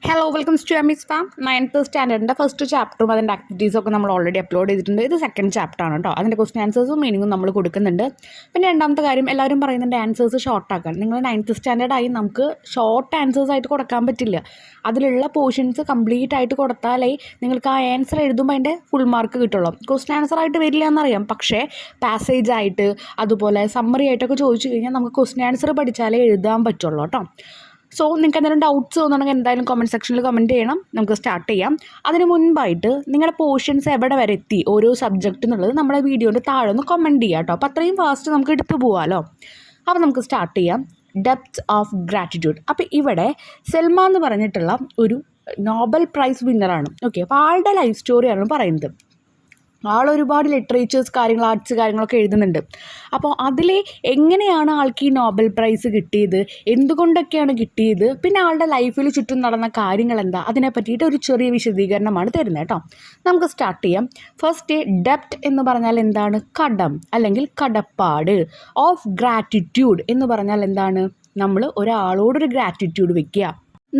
Hello welcome to എമിക്സ് ഫാം. 9th സ്റ്റാൻഡേർഡിൻ്റെ ഫസ്റ്റ് ചാപ്റ്ററും അതിൻ്റെ ആക്ടിവിറ്റീസൊക്കെ നമ്മൾ ഓൾറെഡി അപ്ലോഡ് ചെയ്തിട്ടുണ്ട്. ഇത് സെക്കൻഡ് ചാപ്റ്റർ ആണ് കേട്ടോ. അതിൻ്റെ ക്വസ്റ്റൻ ആൻസേഴ്സും മീനിങ്ങും നമ്മൾ കൊടുക്കുന്നുണ്ട്. പിന്നെ രണ്ടാമത്തെ കാര്യം, എല്ലാവരും പറയുന്നുണ്ട് ആൻസേഴ്സ് ഷോർട്ടാക്കാൻ. നിങ്ങൾ 9th സ്റ്റാൻഡേർഡായി നമുക്ക് ഷോർട്ട് ആൻസേഴ്സ് ആയിട്ട് കൊടുക്കാൻ പറ്റില്ല. അതിലുള്ള പോർഷൻസ് കംപ്ലീറ്റ് ആയിട്ട് കൊടുത്താലേ നിങ്ങൾക്ക് ആ ആൻസർ എഴുതുമ്പോൾ അതിൻ്റെ ഫുൾ മാർക്ക് കിട്ടുള്ളൂ. ക്വസ്റ്റൻ ആൻസർ ആയിട്ട് വരില്ല എന്നറിയാം, പക്ഷേ പാസേജ് ആയിട്ട് അതുപോലെ സമ്മറി ആയിട്ടൊക്കെ ചോദിച്ചു കഴിഞ്ഞാൽ നമുക്ക് ക്വസ്റ്റൻ ആൻസർ പഠിച്ചാലേ എഴുതാൻ പറ്റുള്ളൂ കേട്ടോ. സോ നിങ്ങൾക്ക് എന്തെങ്കിലും ഡൗട്ട്സ് തോന്നുകയാണെങ്കിൽ എന്തായാലും കമൻറ്റ് സെക്ഷനിൽ കമൻറ്റ് ചെയ്യണം. നമുക്ക് സ്റ്റാർട്ട് ചെയ്യാം. അതിന് മുൻപായിട്ട് നിങ്ങളുടെ പോർഷൻസ് എവിടെ വരെ എത്തി ഓരോ സബ്ജക്റ്റ് എന്നുള്ളത് നമ്മുടെ വീഡിയോൻ്റെ താഴെ ഒന്ന് കമൻറ്റ് ചെയ്യാം കേട്ടോ. അപ്പോൾ അത്രയും ഫാസ്റ്റ് നമുക്ക് എടുത്തു പോകാമല്ലോ. അപ്പോൾ നമുക്ക് സ്റ്റാർട്ട് ചെയ്യാം. Depth of gratitude. അപ്പോൾ ഇവിടെ സെൽമ എന്ന് പറഞ്ഞിട്ടുള്ള ഒരു നോബൽ പ്രൈസ് വിന്നറാണ്. ഓക്കെ, അപ്പോൾ ആളുടെ ലൈഫ് സ്റ്റോറിയാണ് പറയുന്നത്. ആൾ ഒരുപാട് ലിറ്ററേച്ചേഴ്സ് കാര്യങ്ങൾ, ആർട്സ് കാര്യങ്ങളൊക്കെ എഴുതുന്നുണ്ട്. അപ്പോൾ അതിൽ എങ്ങനെയാണ് ആൾക്ക് ഈ നോബൽ പ്രൈസ് കിട്ടിയത്, എന്തുകൊണ്ടൊക്കെയാണ് കിട്ടിയത്, പിന്നെ ആളുടെ ലൈഫിൽ ചുറ്റും നടന്ന കാര്യങ്ങൾ എന്താ, അതിനെ പറ്റിയിട്ട് ഒരു ചെറിയ വിശദീകരണമാണ് തരുന്നത് കേട്ടോ. നമുക്ക് സ്റ്റാർട്ട് ചെയ്യാം. ഫസ്റ്റ്, ഡെപ്റ്റ് എന്ന് പറഞ്ഞാൽ എന്താണ്? കടം അല്ലെങ്കിൽ കടപ്പാട്. ഓഫ് ഗ്രാറ്റിറ്റ്യൂഡ് എന്ന് പറഞ്ഞാൽ എന്താണ്? നമ്മൾ ഒരാളോടൊരു ഗ്രാറ്റിറ്റ്യൂഡ് വെക്കുക,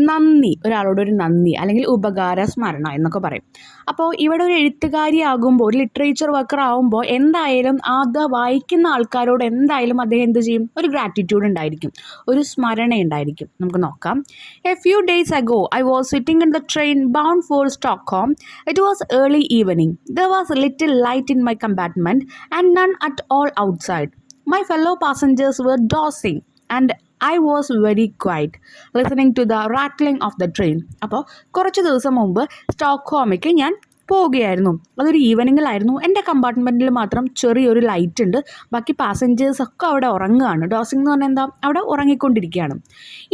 നന്ദി, ഒരാളോടൊരു നന്ദി അല്ലെങ്കിൽ ഉപകാര സ്മരണ എന്നൊക്കെ പറയും. അപ്പോൾ ഇവിടെ ഒരു എഴുത്തുകാരിയാകുമ്പോൾ, ഒരു ലിറ്ററേച്ചർ വർക്കർ ആകുമ്പോൾ എന്തായാലും അത് വായിക്കുന്ന ആൾക്കാരോട് എന്തായാലും അദ്ദേഹം എന്ത് ചെയ്യും? ഒരു ഗ്രാറ്റിറ്റ്യൂഡ് ഉണ്ടായിരിക്കും, ഒരു സ്മരണ ഉണ്ടായിരിക്കും. നമുക്ക് നോക്കാം. A few days ago I was sitting in the train bound for Stockholm. It was early evening. There was little light in my compartment and none at all outside. My fellow passengers were dozing and I was very quiet, listening to the rattling of the train. അപ്പോൾ കുറച്ച് ദിവസം മുമ്പ് സ്റ്റോക്ക്ഹോമിലേക്ക് ഞാൻ പോവുകയായിരുന്നു. അതൊരു ഈവനിങ്ങിലായിരുന്നു. എൻ്റെ കമ്പാർട്ട്മെൻറ്റിൽ മാത്രം ചെറിയൊരു ലൈറ്റ് ഉണ്ട്, ബാക്കി പാസഞ്ചേഴ്സൊക്കെ അവിടെ ഉറങ്ങുകയാണ്. ഡോസിംഗ് എന്ന് പറഞ്ഞാൽ എന്താ? അവിടെ ഉറങ്ങിക്കൊണ്ടിരിക്കുകയാണ്.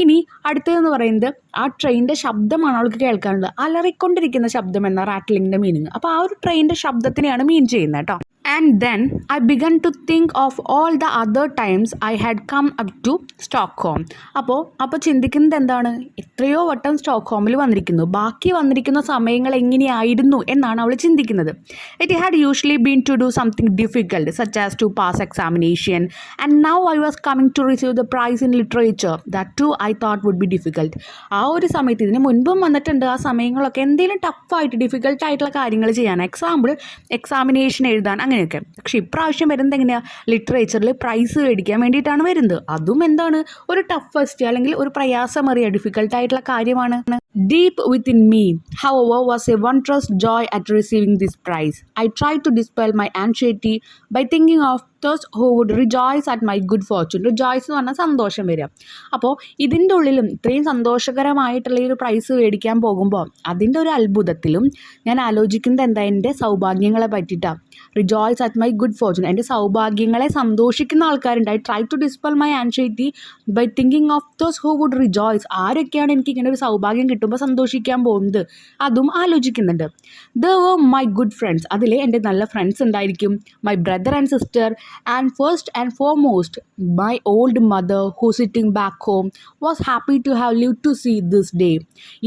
ഇനി അടുത്തതെന്ന് പറയുന്നത് ആ ട്രെയിനിൻ്റെ ശബ്ദമാണ് അവൾക്ക് കേൾക്കാനുള്ളത്. അലറിക്കൊണ്ടിരിക്കുന്ന ശബ്ദം എന്ന റാറ്റ്ലിങ്ങിൻ്റെ മീനിങ്. അപ്പോൾ ആ ഒരു ട്രെയിനിൻ്റെ ശബ്ദത്തിനെയാണ് മീൻ ചെയ്യുന്നത് കേട്ടോ. And then I began to think of all the other times I had come up to Stockholm. അപ്പോൾ ചിന്തിക്കുന്നത് എന്താണ്? എത്രയോ വട്ടം സ്റ്റോക്ക്ഹോമിൽ വന്നിരിക്കുന്നു, ബാക്കി വന്നിരിക്കുന്ന സമയങ്ങൾ എങ്ങനെയായിരുന്നു എന്നാണ് അവൾ ചിന്തിക്കുന്നത്. It had usually been to do something difficult such as to pass examination and now I was coming to receive the prize in literature. That too I thought would be difficult. ആ ഒരു സമയത്ത്, ഇതിന് മുൻപും വന്നിട്ടുണ്ട് ആ സമയങ്ങളൊക്കെ, എന്തെങ്കിലും ടഫായിട്ട് ഡിഫിക്കൽട്ടായിട്ടുള്ള കാര്യങ്ങൾ ചെയ്യാൻ, എക്സാമിനേഷൻ എഴുതാൻ, അങ്ങനെയൊക്കെ. പക്ഷെ ഇപ്രാവശ്യം വരുന്നത് എങ്ങനെയാണ്? ലിറ്ററേച്ചറിൽ പ്രൈസ് മേടിക്കാൻ വേണ്ടിയിട്ടാണ് വരുന്നത്. അതും എന്താണ്? ഒരു ടഫസ്റ്റ് അല്ലെങ്കിൽ ഒരു പ്രയാസമേറിയ ഡിഫിക്കൽട്ടായിട്ടുള്ള കാര്യമാണ്. Deep within me, however, was a wondrous joy at receiving this prize. I tried to dispel my anxiety by thinking of those who would rejoice at my good fortune. Rejoice എന്ന് പറഞ്ഞാൽ സന്തോഷം വരിക. അപ്പോൾ ഇതിൻ്റെ ഉള്ളിലും ഇത്രയും സന്തോഷകരമായിട്ടുള്ള ഈ ഒരു പ്രൈസ് മേടിക്കാൻ പോകുമ്പോൾ അതിൻ്റെ ഒരു അത്ഭുതത്തിലും ഞാൻ ആലോചിക്കുന്നത് എന്താ? എൻ്റെ സൗഭാഗ്യങ്ങളെ പറ്റിയിട്ടാണ്. Rejoice at my good fortune. എൻ്റെ സൗഭാഗ്യങ്ങളെ സന്തോഷിക്കുന്ന ആൾക്കാരുണ്ട്. I try to dispel my anxiety by thinking of those who would rejoice. ആരൊക്കെയാണ് എനിക്ക് ഇങ്ങനെ ഒരു സൗഭാഗ്യം കിട്ടുമ്പോൾ സന്തോഷിക്കാൻ പോകുന്നത്, അതും ആലോചിക്കുന്നുണ്ട്. There were my good friends. അതിൽ എൻ്റെ നല്ല ഫ്രണ്ട്സ് ഉണ്ടായിരിക്കും. My brother and sister and first and foremost my old mother who sitting back home was happy to have live to see this day.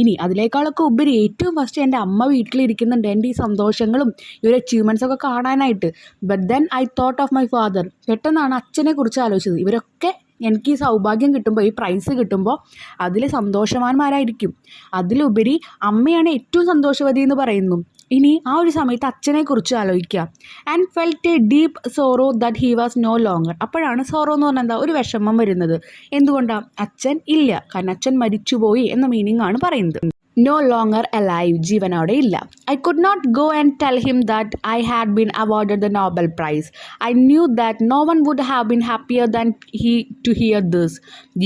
ഇനി അതിനേക്കാളൊക്കെ ഉപരി ഏറ്റവും ഫസ്റ്റ് എൻ്റെ അമ്മ വീട്ടിലിരിക്കുന്നുണ്ട്, എൻ്റെ ഈ സന്തോഷങ്ങളും ഈ ഒരു അച്ചീവ്മെൻറ്റ്സൊക്കെ കാണാനായിട്ട്. But then I thought of my father. പെട്ടെന്നാണ് അച്ഛനെ കുറിച്ച് ആലോചിച്ചത്. ഇവരൊക്കെ എനിക്ക് ഈ സൗഭാഗ്യം കിട്ടുമ്പോൾ, ഈ പ്രൈസ് കിട്ടുമ്പോൾ അതിൽ സന്തോഷവാന്മാരായിരിക്കും. അതിലുപരി അമ്മയാണ് ഏറ്റവും സന്തോഷവതി എന്ന് പറയുന്നു. ഇനി ആ ഒരു സമയത്ത് അച്ഛനെക്കുറിച്ച് ആലോചിക്കുക. And felt a deep sorrow that he was no longer. അപ്പോഴാണ് സോറോ എന്ന് പറഞ്ഞാൽ എന്താ? ഒരു വിഷമം വരുന്നത്. എന്തുകൊണ്ടാണ്? അച്ഛൻ ഇല്ല, കാരണം അച്ഛൻ മരിച്ചുപോയി എന്ന മീനിങ് ആണ് പറയുന്നത്. നോ ലോങ്ങർ അലൈവ്, ജീവനോടെ ഇല്ല. I could not go and tell him that I had been awarded the Nobel prize. I knew that no one would have been happier than he to hear this.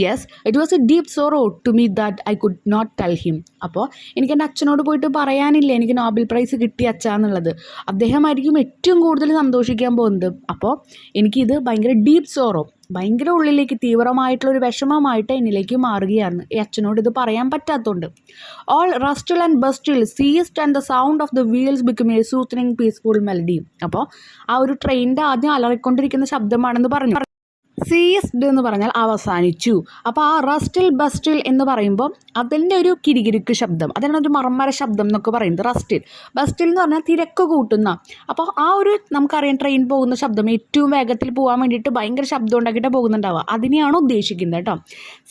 Yes, it was a deep sorrow to me that I could not tell him. അപ്പോൾ എനിക്ക് എൻ്റെ അച്ഛനോട് പോയിട്ട് പറയാനില്ല എനിക്ക് Nobel prize കിട്ടി അച്ഛാന്നുള്ളത്. അദ്ദേഹമായിരിക്കും ഏറ്റവും കൂടുതൽ സന്തോഷിക്കാൻ പോകുന്നത്. അപ്പോൾ എനിക്കിത് ഭയങ്കര ഡീപ്പ് സോറോ, ഭയങ്കര ഉള്ളിലേക്ക് തീവ്രമായിട്ടുള്ളൊരു വിഷമമായിട്ട് എന്നിലേക്ക് മാറുകയാണ്. ഈ അച്ഛനോട് ഇത് പറയാൻ പറ്റാത്തതുകൊണ്ട്. All rustle and bustle ceased and the sound of the wheels become a soothing peaceful melody. അപ്പോൾ ആ ഒരു ട്രെയിനിൻ്റെ ആദ്യം അലറിക്കൊണ്ടിരിക്കുന്ന ശബ്ദമാണെന്ന് പറഞ്ഞു. സീസ്ഡ് എന്ന് പറഞ്ഞാൽ അവസാനിച്ചു. അപ്പോൾ ആ റസ്റ്റിൽ ബസ്റ്റിൽ എന്ന് പറയുമ്പോൾ അതിൻ്റെ ഒരു കിരികിരിക്ക് ശബ്ദം, അതിനാണ് ഒരു മർമ്മര ശബ്ദം എന്നൊക്കെ പറയുന്നത്. റസ്റ്റിൽ ബസ്റ്റിൽ എന്ന് പറഞ്ഞാൽ തിരക്ക് കൂട്ടുന്ന. അപ്പോൾ ആ ഒരു നമുക്കറിയാം ട്രെയിൻ പോകുന്ന ശബ്ദം ഏറ്റവും വേഗത്തിൽ പോകാൻ വേണ്ടിയിട്ട് ഭയങ്കര ശബ്ദം ഉണ്ടാക്കിയിട്ട് പോകുന്നുണ്ടാവുക, അതിനെയാണ് ഉദ്ദേശിക്കുന്നത് കേട്ടോ.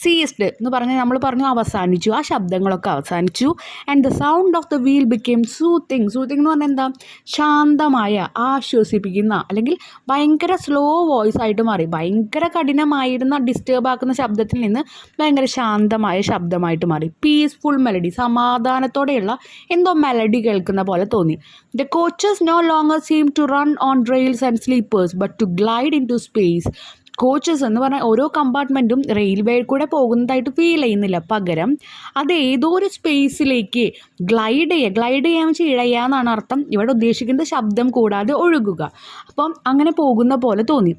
സീസ്ഡ് എന്ന് പറഞ്ഞാൽ നമ്മൾ പറഞ്ഞു അവസാനിച്ചു, ആ ശബ്ദങ്ങളൊക്കെ അവസാനിച്ചു. And the sound of the wheel became soothing. Soothing എന്ന് പറഞ്ഞാൽ എന്താ, ശാന്തമായ, ആശ്വസിപ്പിക്കുന്ന, അല്ലെങ്കിൽ ഭയങ്കര സ്ലോ വോയിസ് ആയിട്ട് മാറി. ഭയങ്കര കഠിനമായിരുന്ന ഡിസ്റ്റർബ് ആക്കുന്ന ശബ്ദത്തിൽ നിന്ന് ഭയങ്കര ശാന്തമായ ശബ്ദമായിട്ട് മാറി. പീസ്ഫുൾ മെലഡി, സമാധാനത്തോടെയുള്ള എന്തോ മെലഡി കേൾക്കുന്ന പോലെ തോന്നി. The coaches no longer seem to run on rails and sleepers but to glide into space. Coaches എന്ന് പറഞ്ഞാൽ ഓരോ കമ്പാർട്ട്മെൻറ്റും റെയിൽവേയിൽ കൂടെ പോകുന്നതായിട്ട് ഫീൽ ചെയ്യുന്നില്ല, പകരം അത് ഏതോ ഒരു സ്പേസിലേക്ക് ഗ്ലൈഡ് ചെയ്യാൻ വെച്ചാൽ ഇഴയുക എന്നാണ് അർത്ഥം. ഇവിടെ ഉദ്ദേശിക്കുന്നത് ശബ്ദം കൂടാതെ ഒഴുകുക. അപ്പം അങ്ങനെ പോകുന്ന പോലെ തോന്നി.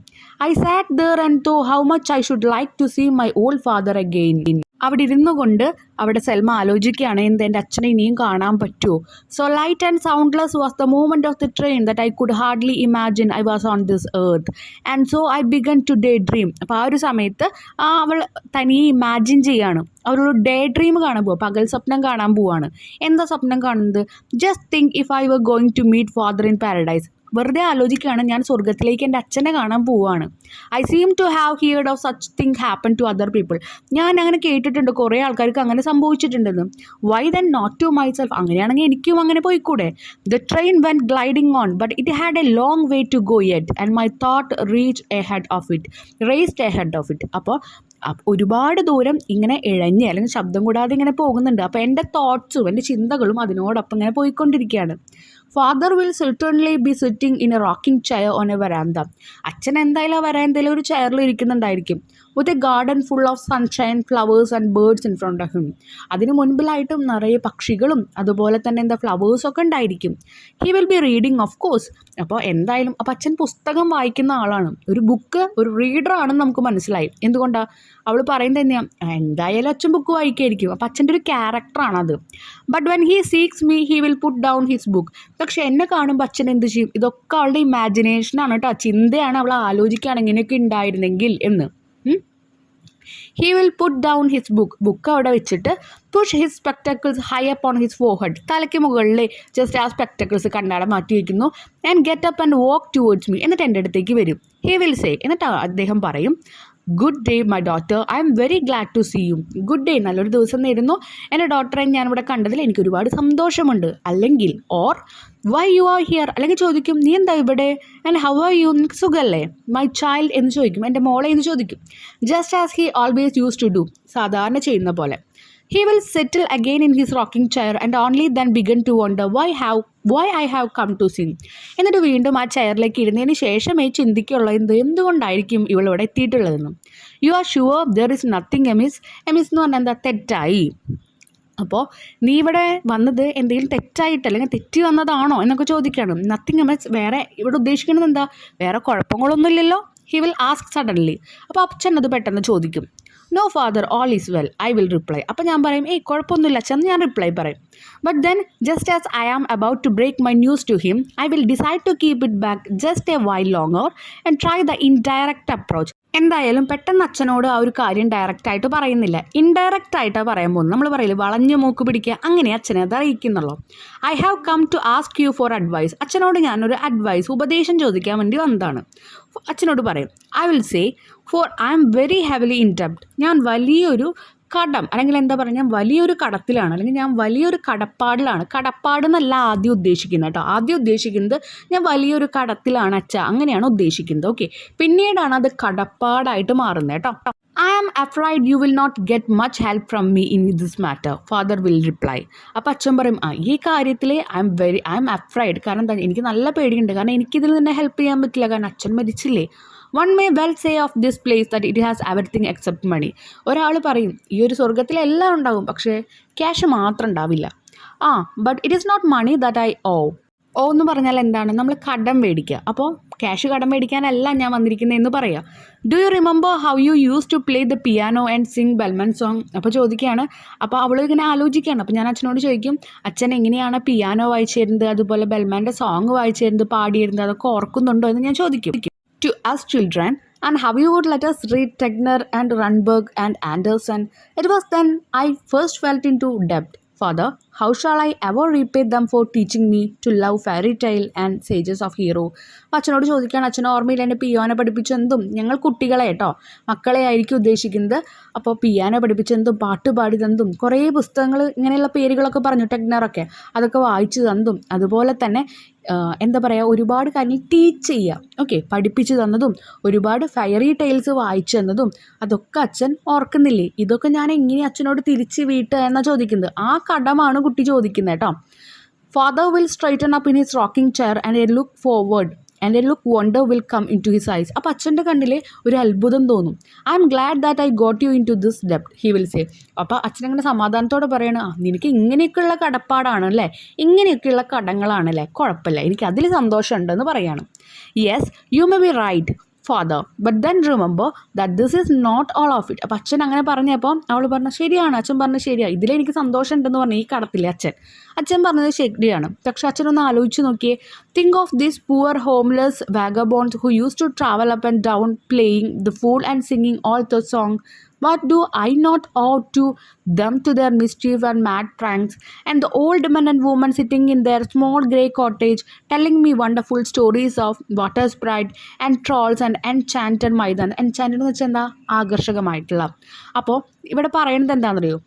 I sat there and thought how much I should like to see my old father again. അവിടെ ഇരുന്നു കൊണ്ട് അവിടെ സെൽമ ആലോചിക്കുകയാണ്, എന്ത് എൻ്റെ അച്ഛനെ ഇനിയും കാണാൻ പറ്റുമോ. So light and soundless was the movement of the train that I could hardly imagine I was on this earth and so I began to day dream. അപ്പോൾ ആ ഒരു സമയത്ത് അവൾ തനിയെ ഇമാജിൻ ചെയ്യാണ്, അവരൊരു ഡേ ഡ്രീം കാണാൻ പോവുക, പകൽ സ്വപ്നം കാണാൻ പോവാണ്. എന്താ സ്വപ്നം കാണുന്നത്? Just think if I were going to meet father in paradise. വെറുതെ ആലോചിക്കുകയാണ്, ഞാൻ സ്വർഗത്തിലേക്ക് എൻ്റെ അച്ഛനെ കാണാൻ പോവുകയാണ്. I seem to have heard of such thing happen to other people. ഞാൻ അങ്ങനെ കേട്ടിട്ടുണ്ട്, കുറേ ആൾക്കാർക്ക് അങ്ങനെ സംഭവിച്ചിട്ടുണ്ടെന്ന്. Why then not to myself? അങ്ങനെയാണെങ്കിൽ എനിക്കും അങ്ങനെ പോയിക്കൂടെ? The train went gliding on but it had a long way to go yet and my thought raced A head of it. അപ്പോൾ ഒരുപാട് ദൂരം ഇങ്ങനെ ഇഴഞ്ഞ് അല്ലെങ്കിൽ ശബ്ദം കൂടാതെ ഇങ്ങനെ പോകുന്നുണ്ട്. അപ്പോൾ എൻ്റെ തോട്ട്സും എൻ്റെ ചിന്തകളും അതിനോടൊപ്പം ഇങ്ങനെ പോയിക്കൊണ്ടിരിക്കുകയാണ്. Father will certainly be sitting in a rocking chair on a veranda. അച്ഛൻ എന്തായാലും ആ വരാന്തയിൽ ഒരു ചെയറിൽ ഇരിക്കുന്നുണ്ടായിരിക്കും. With a garden full of sunshine, flowers and birds in front of him. അതിന് മുൻപിലായിട്ടും നിറയെ പക്ഷികളും അതുപോലെ തന്നെ എന്താ ഫ്ലവേഴ്സൊക്കെ ഉണ്ടായിരിക്കും. He will be reading of course. അപ്പോൾ എന്തായാലും അപ്പോൾ അച്ഛൻ പുസ്തകം വായിക്കുന്ന ആളാണ്, ഒരു റീഡർ ആണെന്ന് നമുക്ക് മനസ്സിലായി. എന്തുകൊണ്ടാണ്? അവൾ പറയുന്നത് തന്നെയാണ്, എന്തായാലും അച്ഛൻ ബുക്ക് വായിക്കായിരിക്കും. അപ്പോൾ അച്ഛൻ്റെ ഒരു ക്യാരക്ടറാണത്. But when he seeks me he will put down his book. പക്ഷെ എന്നെ കാണുമ്പോൾ അച്ഛൻ എന്ത് ചെയ്യും? ഇതൊക്കെ അവളുടെ ഇമാജിനേഷനാണ് കേട്ടോ, ചിന്തയാണ്. അവൾ ആലോചിക്കുകയാണ് ഇങ്ങനെയൊക്കെ ഉണ്ടായിരുന്നെങ്കിൽ എന്ന്. He will put down his book അവിടെ വെച്ചിട്ട് push his spectacles high up on his forehead. തലയ്ക്ക് മുകളിൽ ജസ്റ്റ് ആ സ്പെക്ടക്കിൾസ് കണ്ണാട മാറ്റി വയ്ക്കുന്നു. And get up and walk towards me. എന്നിട്ട് എൻ്റെ അടുത്തേക്ക് വരും. ഹി വിൽ സേ, എന്നിട്ട് അദ്ദേഹം പറയും, good day my daughter, I am very glad to see you. Good day, നല്ലൊരു ദിവസം നേരുന്നു. എൻ്റെ ഡോട്ടറെ ഞാനിവിടെ കണ്ടതിൽ എനിക്ക് ഒരുപാട് സന്തോഷമുണ്ട്. അല്ലെങ്കിൽ or why you are here, അല്ലെങ്കിൽ ചോദിക്കും നീ എന്താ ഇവിടെ. ആൻഡ് ഹൗ ആർ യു, നിനക്ക് സുഖമല്ലേ. മൈ ചൈൽഡ് എന്ന് ചോദിക്കും, എൻ്റെ മോളെ എന്ന് ചോദിക്കും. Just as he always used to do, സാധാരണ ചെയ്യുന്ന പോലെ. He will settle again in his rocking chair and only then begin to wonder why I have come to sing. എന്നിട്ട് വീണ്ടും ആ ചെയറിലേക്ക് ഇരുന്നതിന് ശേഷമേ ചിന്തിക്കുള്ളൂ എന്തുകൊണ്ടായിരിക്കും ഇവളിവിടെ എത്തിയിട്ടുള്ളതെന്നും. You are sure there is nothing amiss എന്ന് പറഞ്ഞാൽ എന്താ, തെറ്റായി. അപ്പോൾ നീ ഇവിടെ വന്നത് എന്തെങ്കിലും തെറ്റായിട്ട് അല്ലെങ്കിൽ തെറ്റി വന്നതാണോ എന്നൊക്കെ ചോദിക്കണം. നത്തിങ് എമിസ്, വേറെ ഇവിടെ ഉദ്ദേശിക്കുന്നത് എന്താ, വേറെ കുഴപ്പങ്ങളൊന്നുമില്ലല്ലോ. He will ask suddenly. അപ്പോൾ അച്ഛൻ അത് പെട്ടെന്ന് ചോദിക്കും. No father, all is well, I will reply. അപ്പോൾ ഞാൻ പറയും, കുഴപ്പമൊന്നുമില്ല അച്ഛൻ, ഞാൻ റിപ്ലൈ പറയും. But then just as I am about to break my news to him I will decide to keep it back just a while longer and try the indirect approach. എന്തായാലും പെട്ടെന്ന് അച്ഛനോട് ആ ഒരു കാര്യം ഡയറക്റ്റായിട്ട് പറയുന്നില്ല, ഇൻഡയറക്റ്റ് ആയിട്ടാണ് പറയാൻ പോകുന്നത്. നമ്മൾ പറയില്ലേ വളഞ്ഞു മൂക്ക് പിടിക്കുക, അങ്ങനെ അച്ഛനെ അത് അറിയിക്കുന്നുള്ളൂ. I have come to ask you for advice. അച്ഛനോട് ഞാനൊരു അഡ്വൈസ്, ഉപദേശം ചോദിക്കാൻ വേണ്ടി വന്നതാണ്. അച്ഛനോട് പറയും, I will say for I am very heavily in ഡെബ്റ്റ്. ഞാൻ വലിയൊരു കടം അല്ലെങ്കിൽ എന്താ പറയുക, ഞാൻ വലിയൊരു കടത്തിലാണ്, അല്ലെങ്കിൽ ഞാൻ വലിയൊരു കടപ്പാടിലാണ്. കടപ്പാട് എന്നല്ല ആദ്യം ഉദ്ദേശിക്കുന്നത് കേട്ടോ. ആദ്യം ഉദ്ദേശിക്കുന്നത് ഞാൻ വലിയൊരു കടത്തിലാണ് അച്ഛ, അങ്ങനെയാണ് ഉദ്ദേശിക്കുന്നത്. ഓക്കെ, പിന്നീടാണ് അത് കടപ്പാടായിട്ട് മാറുന്നത് കേട്ടോ. I am afraid you will not get much help from me in this matter, father will reply. അപ്പോൾ അച്ഛൻ പറയും, ഈ കാര്യത്തിൽ ഐ എം അഫ്രൈഡ്. കാരണം എന്താ, എനിക്ക് നല്ല പേടിയുണ്ട്. കാരണം എനിക്കിതിൽ നിന്നെ ഹെൽപ്പ് ചെയ്യാൻ പറ്റില്ല, കാരണം അച്ഛൻ മരിച്ചില്ലേ. One may well say of this place that it has everything except money. ഒരാൾ പറയും ഈ ഒരു സ്വർഗത്തിലെല്ലാം ഉണ്ടാവും, പക്ഷേ ക്യാഷ് മാത്രം ഉണ്ടാവില്ല. But it is not money that I owe എന്ന് പറഞ്ഞാൽ എന്താണ്, നമ്മൾ കടം മേടിക്കുക. അപ്പോൾ ക്യാഷ് കടം മേടിക്കാനല്ല ഞാൻ വന്നിരിക്കുന്നത് എന്ന് പറയാം. Do you remember how you use to play the piano and sing Bellman song. അപ്പോൾ ചോദിക്കുകയാണ്, അപ്പോൾ അവൾ ഇങ്ങനെ ആലോചിക്കുകയാണ്. അപ്പോൾ ഞാൻ അച്ഛനോട് ചോദിക്കും, അച്ഛൻ എങ്ങനെയാണ് പിയാനോ വായിച്ചു തരുന്നത്, അതുപോലെ ബെൽമാൻ്റെ സോങ് വായിച്ചു തരുന്നത്, പാടിയിരുന്നത്, അതൊക്കെ ഓർക്കുന്നുണ്ടോ എന്ന് ഞാൻ ചോദിക്കും. To us children, And how you would let us read Tegner and Rundberg and Anderson. It was then I first felt into debt. Father, how shall I ever repay them for teaching me to love fairy tale and sages of hero? അപ്പോൾ അച്ഛനോട് ചോദിക്കുകയാണ്, അച്ഛൻ ഓർമ്മയില്ല എൻ്റെ piano പഠിപ്പിച്ചെന്തും. ഞങ്ങൾ കുട്ടികളെ കേട്ടോ, മക്കളെ ആയിരിക്കും ഉദ്ദേശിക്കുന്നത്. അപ്പോൾ പിയാനോ പഠിപ്പിച്ചെന്തും പാട്ട് പാടി തന്നതും കുറേ പുസ്തകങ്ങൾ ഇങ്ങനെയുള്ള പേരുകളൊക്കെ പറഞ്ഞു, ടെഗ്നറൊക്കെ അതൊക്കെ വായിച്ചു തന്നതും അതുപോലെ തന്നെ എന്താ പറയുക, ഒരുപാട് കാര്യങ്ങൾ ടീച്ച് ചെയ്യുക, ഓക്കെ, പഠിപ്പിച്ചു തന്നതും ഒരുപാട് ഫെയറി ടെയിൽസ് വായിച്ചു തന്നതും അതൊക്കെ അച്ഛൻ ഓർക്കുന്നില്ലേ? ഇതൊക്കെ ഞാൻ എങ്ങനെ അച്ഛനോട് തിരിച്ച് വീട്ടുക എന്നാണ് ചോദിക്കുന്നത്. ആ കടമാണ് കുട്ടി ചോദിക്കുന്നത് കേട്ടോ. Father will straighten up in his rocking chair and a look forward and a look wonder will come into his eyes. അപ്പോൾ അച്ഛൻ്റെ കണ്ണിൽ ഒരു അത്ഭുതം തോന്നും. I am glad that I got you into this ഡെപ്റ്റ്, he will say. അപ്പോൾ അച്ഛനങ്ങനെ സമാധാനത്തോടെ പറയണം, നിനക്ക് ഇങ്ങനെയൊക്കെയുള്ള കടപ്പാടാണ് അല്ലേ, ഇങ്ങനെയൊക്കെയുള്ള കടങ്ങളാണല്ലേ, കുഴപ്പമില്ല, എനിക്ക് അതിൽ സന്തോഷമുണ്ടെന്ന് പറയാണ്. Yes, you may be right father, but then remember that this is not all of it. അപ്പോൾ അച്ഛൻ അങ്ങനെ പറഞ്ഞപ്പോൾ അവൾ പറഞ്ഞു ശരിയാണ്, അച്ഛൻ പറഞ്ഞത് ശരിയാണ്, ഇതിലെനിക്ക് സന്തോഷം ഉണ്ടെന്ന് പറഞ്ഞു ഈ കടത്തില്ലേ അച്ഛൻ പറഞ്ഞത് ശരിയാണ്. പക്ഷെ അച്ഛനൊന്ന് ആലോചിച്ച് നോക്കിയേ, think of these poor homeless vagabonds who use to travel up and down playing the fool and singing all the song. What do I not owe to them, to their mischief and mad pranks, and the old men and women sitting in their small grey cottage telling me wonderful stories of water sprite and trolls and enchanted Maidan. Enchanted എന്ന് വെച്ചാൽ എന്താ, ആകർഷകമായിട്ടുള്ള. അപ്പോൾ ഇവിടെ പറയുന്നത് എന്താണെന്നറിയോ,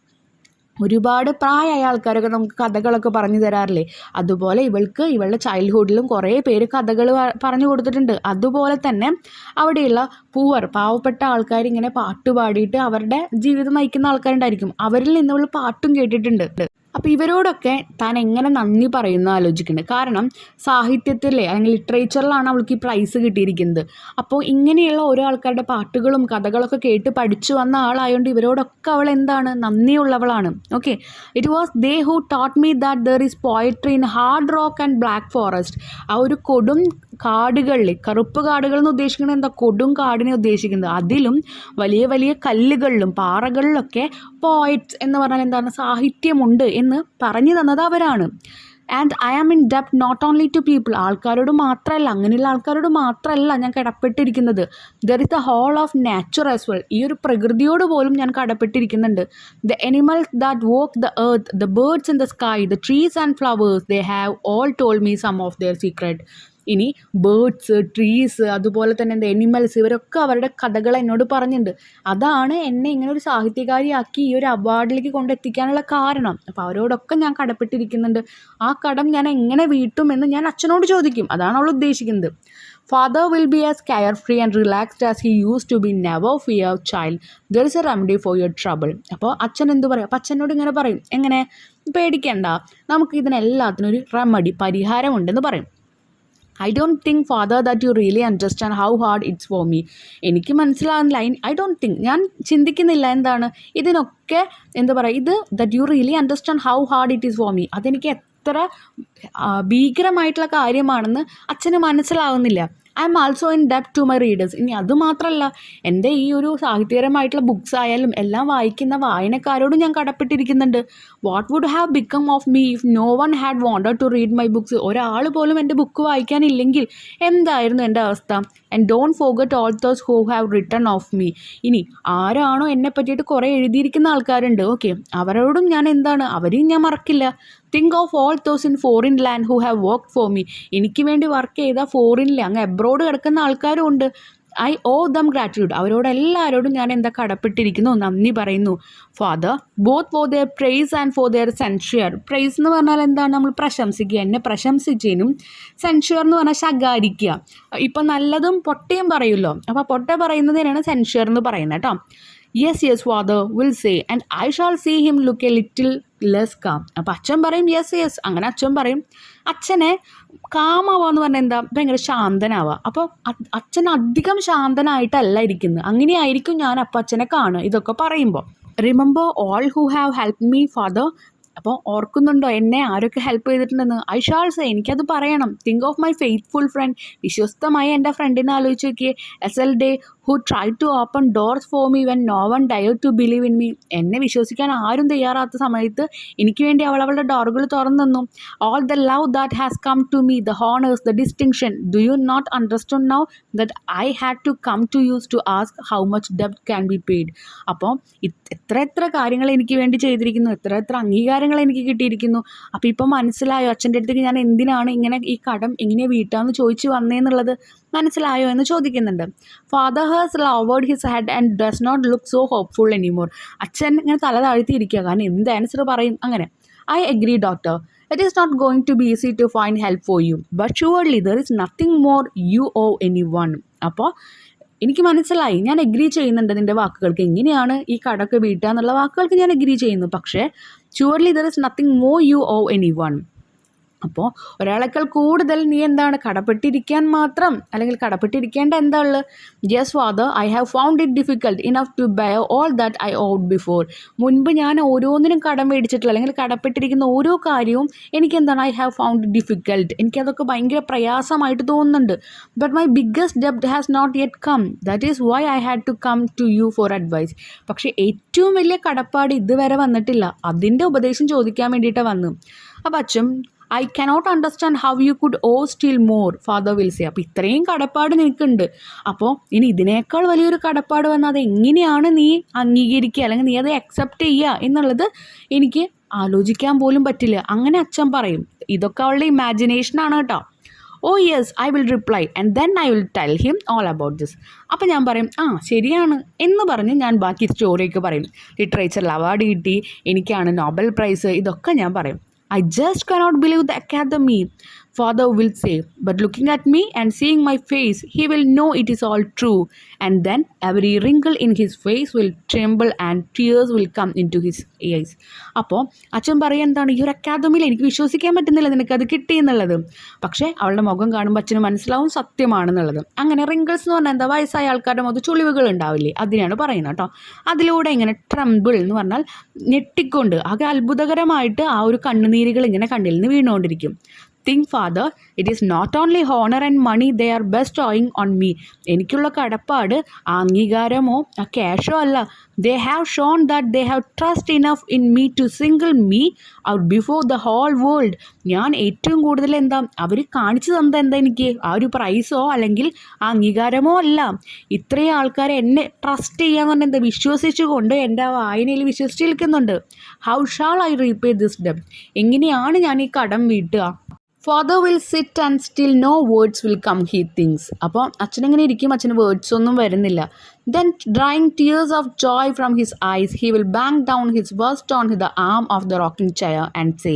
ഒരുപാട് പ്രായമായ ആൾക്കാരൊക്കെ നമുക്ക് കഥകളൊക്കെ പറഞ്ഞു തരാറില്ലേ, അതുപോലെ ഇവളുടെ ചൈൽഡ്ഹുഡിലും കുറേ പേര് കഥകൾ പറഞ്ഞു കൊടുത്തിട്ടുണ്ട്. അതുപോലെ തന്നെ അവിടെയുള്ള പാവപ്പെട്ട ആൾക്കാർ ഇങ്ങനെ പാട്ട് പാടിയിട്ട് അവരുടെ ജീവിതം നയിക്കുന്ന ആൾക്കാരുണ്ടായിരിക്കും, അവരിൽ നിന്ന് ഇവൾ പാട്ടും കേട്ടിട്ടുണ്ട്. അപ്പോൾ ഇവരോടൊക്കെ താൻ എങ്ങനെ നന്ദി പറയുന്നു ആലോചിക്കുന്നുണ്ട്. കാരണം സാഹിത്യത്തിലെ അല്ലെങ്കിൽ ലിറ്ററേച്ചറിലാണ് അവൾക്ക് ഈ പ്രൈസ് കിട്ടിയിരിക്കുന്നത്. അപ്പോൾ ഇങ്ങനെയുള്ള ഓരോ ആൾക്കാരുടെ പാട്ടുകളും കഥകളൊക്കെ കേട്ട് പഠിച്ചു വന്ന ആളായതുകൊണ്ട് ഇവരോടൊക്കെ അവൾ എന്താണ്, നന്ദിയുള്ളവളാണ്. Okay, it was they who taught me that there is poetry in hard rock and black forest. ആ ഒരു കൊടും കാടുകളിൽ, കറുപ്പ് കാടുകൾ എന്ന് ഉദ്ദേശിക്കുന്നത് എന്താ, കൊടും കാടിനെ ഉദ്ദേശിക്കുന്നത്. അതിലും വലിയ വലിയ കല്ലുകളിലും പാറകളിലൊക്കെ പോയറ്റ്സ് എന്ന് പറഞ്ഞാൽ എന്താണ്, സാഹിത്യമുണ്ട് എന്ന് പറഞ്ഞു തന്നത് അവരാണ്. ആൻഡ് ഐ ആം ഇൻ ഡെപ്റ്റ് നോട്ട് ഓൺലി ടു പീപ്പിൾ, ആൾക്കാരോട് മാത്രമല്ല, അങ്ങനെയുള്ള ആൾക്കാരോട് മാത്രമല്ല ഞാൻ കടപ്പെട്ടിരിക്കുന്നത്. There is the whole of nature as well, ഈ ഒരു പ്രകൃതിയോട് പോലും ഞാൻ കടപ്പെട്ടിരിക്കുന്നുണ്ട്. The animals that walk the earth, the birds in the sky, the trees and flowers, they have all told me some of their secret. ഇനി birds, trees, അതുപോലെ തന്നെ എന്താ എനിമൽസ്, ഇവരൊക്കെ അവരുടെ കഥകൾ എന്നോട് പറഞ്ഞിട്ടുണ്ട്. അതാണ് എന്നെ ഇങ്ങനെ ഒരു സാഹിത്യകാരിയാക്കി ഈ ഒരു അവാർഡിലേക്ക് കൊണ്ടെത്തിക്കാനുള്ള കാരണം. അപ്പോൾ അവരോടൊക്കെ ഞാൻ കടപ്പെട്ടിരിക്കുന്നുണ്ട്. ആ കടം ഞാൻ എങ്ങനെ വീട്ടുമെന്ന് ഞാൻ അച്ഛനോട് ചോദിക്കും, അതാണ് അവൾ ഉദ്ദേശിക്കുന്നത്. Father will be as carefree and relaxed as he used to be, never fear child. There is a remedy for your trouble. അപ്പോൾ അച്ഛൻ എന്ത് പറയും, അപ്പോൾ അച്ഛനോട് ഇങ്ങനെ പറയും, എങ്ങനെ, പേടിക്കണ്ട, നമുക്ക് ഇതിനെല്ലാത്തിനും ഒരു റെമഡി, പരിഹാരമുണ്ടെന്ന് പറയും. I don't think father that you really understand how hard it's for me. എനിക്ക് മനസ്സിലാകുന്നില്ല, ഐ ഡോണ്ട് തിങ്ക്, ഞാൻ ചിന്തിക്കുന്നില്ല എന്താണ് ഇതിനൊക്കെ, എന്താ പറയുക, ഇത് that you really understand how hard it is for me, അതെനിക്ക് എത്ര ഭീകരമായിട്ടുള്ള കാര്യമാണെന്ന് അച്ഛന് മനസ്സിലാവുന്നില്ല. ഐ എം ആൾസോ ഇൻ ഡെപ്റ്റ് ടു മൈ റീഡേഴ്സ്. ഇനി അതുമാത്രമല്ല, എൻ്റെ ഈ ഒരു സാഹിത്യപരമായിട്ടുള്ള ബുക്സ് ആയാലും എല്ലാം വായിക്കുന്ന വായനക്കാരോടും ഞാൻ കടപ്പെട്ടിരിക്കുന്നുണ്ട്. What would have become of me if no one had wanted to read my books. ഒരാൾ പോലും എൻ്റെ ബുക്ക് വായിക്കാനില്ലെങ്കിൽ എന്തായിരുന്നു എൻ്റെ അവസ്ഥ. And don't forget all those who have written of me. ഇനി ആരാണോ എന്നെ പറ്റിയിട്ട് കുറേ എഴുതിയിരിക്കുന്ന ആൾക്കാരുണ്ട്, ഓക്കെ, അവരോടും ഞാൻ എന്താണ്, അവരെയും ഞാൻ മറക്കില്ല. Think of all those in foreign land who have work for me. എനിക്ക് വേണ്ടി വർക്ക് ചെയ്ത ഫോറിനിൽ അങ്ങ് എബ്രോഡ് കിടക്കുന്ന ആൾക്കാരും ഉണ്ട്. I owe them gratitude. അവരോടെല്ലാവരോടും ഞാൻ എന്താ കടപ്പെട്ടിരിക്കുന്നു, നന്ദി പറയുന്നു. Father, both for their praise and for their censure. Praise എന്ന് പറഞ്ഞാൽ എന്താണ്, നമ്മൾ പ്രശംസിക്കുക, എന്നെ പ്രശംസിച്ചതിനും. സെൻഷ്വർ എന്ന് പറഞ്ഞാൽ ശകാരിക്കുക. ഇപ്പം നല്ലതും പൊട്ടയും പറയുമല്ലോ, അപ്പോൾ പൊട്ട പറയുന്നതിനാണ് സെൻഷ്വർ എന്ന് പറയുന്നത് കേട്ടോ. Yes yes father will say and I shall see him look a little less calm. അപ്പോൾ അച്ഛൻ പറയും യെസ് യെസ്, അങ്ങനെ അച്ഛൻ പറയും. അച്ഛനെ കാമാവുക എന്ന് പറഞ്ഞാൽ എന്താ, ഭയങ്കര ശാന്തനാവുക. അപ്പോൾ അച്ഛൻ അധികം ശാന്തനായിട്ടല്ല ഇരിക്കുന്നത്, അങ്ങനെയായിരിക്കും ഞാൻ അപ്പം അച്ഛനെ കാണുക ഇതൊക്കെ പറയുമ്പോൾ. Remember all who have help me father. അപ്പോൾ ഓർക്കുന്നുണ്ടോ എന്നെ ആരൊക്കെ ഹെൽപ്പ് ചെയ്തിട്ടുണ്ടെന്ന്. ഐ ഷാൾ സേ, എനിക്കത് പറയണം. Think of my faithful friend. വിശ്വസ്തമായ എൻ്റെ ഫ്രണ്ടിനെ ആലോചിച്ച് നോക്കിയേ. എസ് എൽ ഡേ who tried to open doors for me when no one dared to believe in me. എന്നെ വിശ്വസിക്കാൻ ആരും തയ്യാറാത്ത സമയത്ത് എനിക്ക് വേണ്ടി അവൾ അവളുടെ ഡോറുകൾ തുറന്നു തന്നു. All the love that has come to me, the honors, the distinction, do you not understand now that I had to come to you to ask how much debt can be paid? അപ്പോൾ എത്ര കാര്യങ്ങൾ എനിക്ക് വേണ്ടി ചെയ്തിരിക്കുന്നു, എത്ര അംഗീകാരങ്ങൾ എനിക്ക് കിട്ടിയിരിക്കുന്നു. അപ്പോൾ ഇപ്പം മനസ്സിലായോ അച്ഛൻ്റെ അടുത്തേക്ക് ഞാൻ എന്തിനാണ് ഇങ്ങനെ ഈ കടം എങ്ങനെ വീട്ടാന്ന് ചോദിച്ചു വന്നേന്നുള്ളത് മനസ്സിലായോ എന്ന് ചോദിക്കുന്നുണ്ട്. Father has lowered his head and does not look so hopeful anymore. അച്ഛൻ ഇങ്ങനെ തല താഴ്ത്തിയിരിക്കുക, കാരണം എന്ത് ആൻസർ പറയും അങ്ങനെ. I agree doctor, it is not going to be easy to find help for you, but surely there is nothing more you owe anyone. അപ്പോൾ എനിക്ക് മനസ്സിലായി, ഞാൻ എഗ്രി ചെയ്യുന്നുണ്ട് നിൻ്റെ വാക്കുകൾക്ക്. എങ്ങനെയാണ് ഈ കടമൊക്കെ വീട്ടുക എന്നുള്ള വാക്കുകൾക്ക് ഞാൻ എഗ്രി ചെയ്യുന്നു. പക്ഷേ surely there is nothing more you owe anyone. അപ്പോൾ ഒരാളേക്കാൾ കൂടുതൽ നീ എന്താണ് കടപ്പെട്ടിരിക്കാൻ മാത്രം, അല്ലെങ്കിൽ കടപ്പെട്ടിരിക്കേണ്ട എന്താ ഉള്ളത്? Yes father, I have found it difficult enough to bear all that I owed before. മുൻപ് ഞാൻ ഓരോന്നിനും കടം മേടിച്ചിട്ടുള്ള അല്ലെങ്കിൽ കടപ്പെട്ടിരിക്കുന്ന ഓരോ കാര്യവും എനിക്കെന്താണ് I have found it difficult, എനിക്കതൊക്കെ ഭയങ്കര പ്രയാസമായിട്ട് തോന്നുന്നുണ്ട്. ബട്ട് മൈ ബിഗ്ഗസ്റ്റ് ഡെബ്റ്റ് has not yet come, that is why I had to come to you for advice. പക്ഷേ ഏറ്റവും വലിയ കടപ്പാട് ഇതുവരെ വന്നിട്ടില്ല, അതിൻ്റെ ഉപദേശം ചോദിക്കാൻ വേണ്ടിയിട്ടാണ് വന്നു. അപ്പം അച്ഛൻ I cannot understand how you could owe still more, father will say. അപ്പോൾ ഇത്രയും കടപ്പാട് നിനക്കുണ്ട്, അപ്പോൾ ഇനി ഇതിനേക്കാൾ വലിയൊരു കടപ്പാട് വന്നാൽ അത് എങ്ങനെയാണ് നീ അംഗീകരിക്കുക അല്ലെങ്കിൽ നീ അത് അക്സെപ്റ്റ് ചെയ്യുക എന്നുള്ളത് എനിക്ക് ആലോചിക്കാൻ പോലും പറ്റില്ല. അങ്ങനെ അച്ഛൻ പറയും. ഇതൊക്കെ അവളുടെ ഇമാജിനേഷനാണ് കേട്ടോ. Oh yes, I will reply and then I will tell him all about this. അപ്പോൾ ഞാൻ പറയും ശരിയാണ് എന്ന് പറഞ്ഞ് ഞാൻ ബാക്കി സ്റ്റോറിയൊക്കെ പറയും. ലിറ്ററേച്ചറിൽ അവാർഡ് കിട്ടി, എനിക്കാണ് നോബൽ പ്രൈസ്, ഇതൊക്കെ ഞാൻ പറയും. I just cannot believe the academy, father will say, but looking at me and seeing my face, he will know it is all true, and then every wrinkle in his face will tremble and tears will come into his eyes. അപ്പോൾ അച്ഛൻ പറയുക എന്താണ്, ഈ ഒരു അക്കാദമിയിൽ എനിക്ക് വിശ്വസിക്കാൻ പറ്റുന്നില്ല നിനക്കത് കിട്ടിയെന്നുള്ളത്. പക്ഷേ അവളുടെ മുഖം കാണുമ്പോൾ അച്ഛന് മനസ്സിലാവും സത്യമാണെന്നുള്ളത്. അങ്ങനെ റിങ്കിൾസ് എന്ന് പറഞ്ഞാൽ എന്താ, വയസ്സായ ആൾക്കാരുടെ മുഖത്ത് ചുളിവുകൾ ഉണ്ടാവില്ലേ, അതിനാണ് പറയുന്നത് കേട്ടോ. അതിലൂടെ ഇങ്ങനെ ട്രംബിൾ എന്ന് പറഞ്ഞാൽ ഞെട്ടിക്കൊണ്ട് ആകെ അത്ഭുതകരമായിട്ട് ആ ഒരു കണ്ണുനീരുകൾ ഇങ്ങനെ കണ്ണിൽ നിന്ന് വീണുകൊണ്ടിരിക്കും. Think father, it is not only honor and money they are bestowing on me. എനിക്കുള്ള കടപ്പാട് അംഗീകാരമോ ക്യാഷോ അല്ല. They have shown that they have trust enough in me to single me out before the whole world. ഞാൻ ഏറ്റവും കൂടുതൽ എന്താ അവർ കാണിച്ചു തന്നത് എന്താ, എനിക്ക് ആ ഒരു പ്രൈസോ അല്ലെങ്കിൽ ആ അംഗീകാരമോ അല്ല. ഇത്രയും ആൾക്കാരെ എന്നെ ട്രസ്റ്റ് ചെയ്യാന്ന് പറഞ്ഞാൽ എന്താ, വിശ്വസിച്ചുകൊണ്ട് എൻ്റെ ആ വായനയിൽ വിശ്വസിച്ച് നിൽക്കുന്നുണ്ട്. How shall I repay this ഡെബ്റ്റ്, എങ്ങനെയാണ് ഞാൻ ഈ കടം വീട്ടുക? Father will sit and still no words will come he thinks. അപ്പോൾ അച്ഛനെങ്ങനെ ഇരിക്കും, അച്ഛന് വേർഡ്സ് ഒന്നും വരുന്നില്ല. Then drying tears of joy from his eyes, he will bang down his worst on the arm of the rocking chair and say,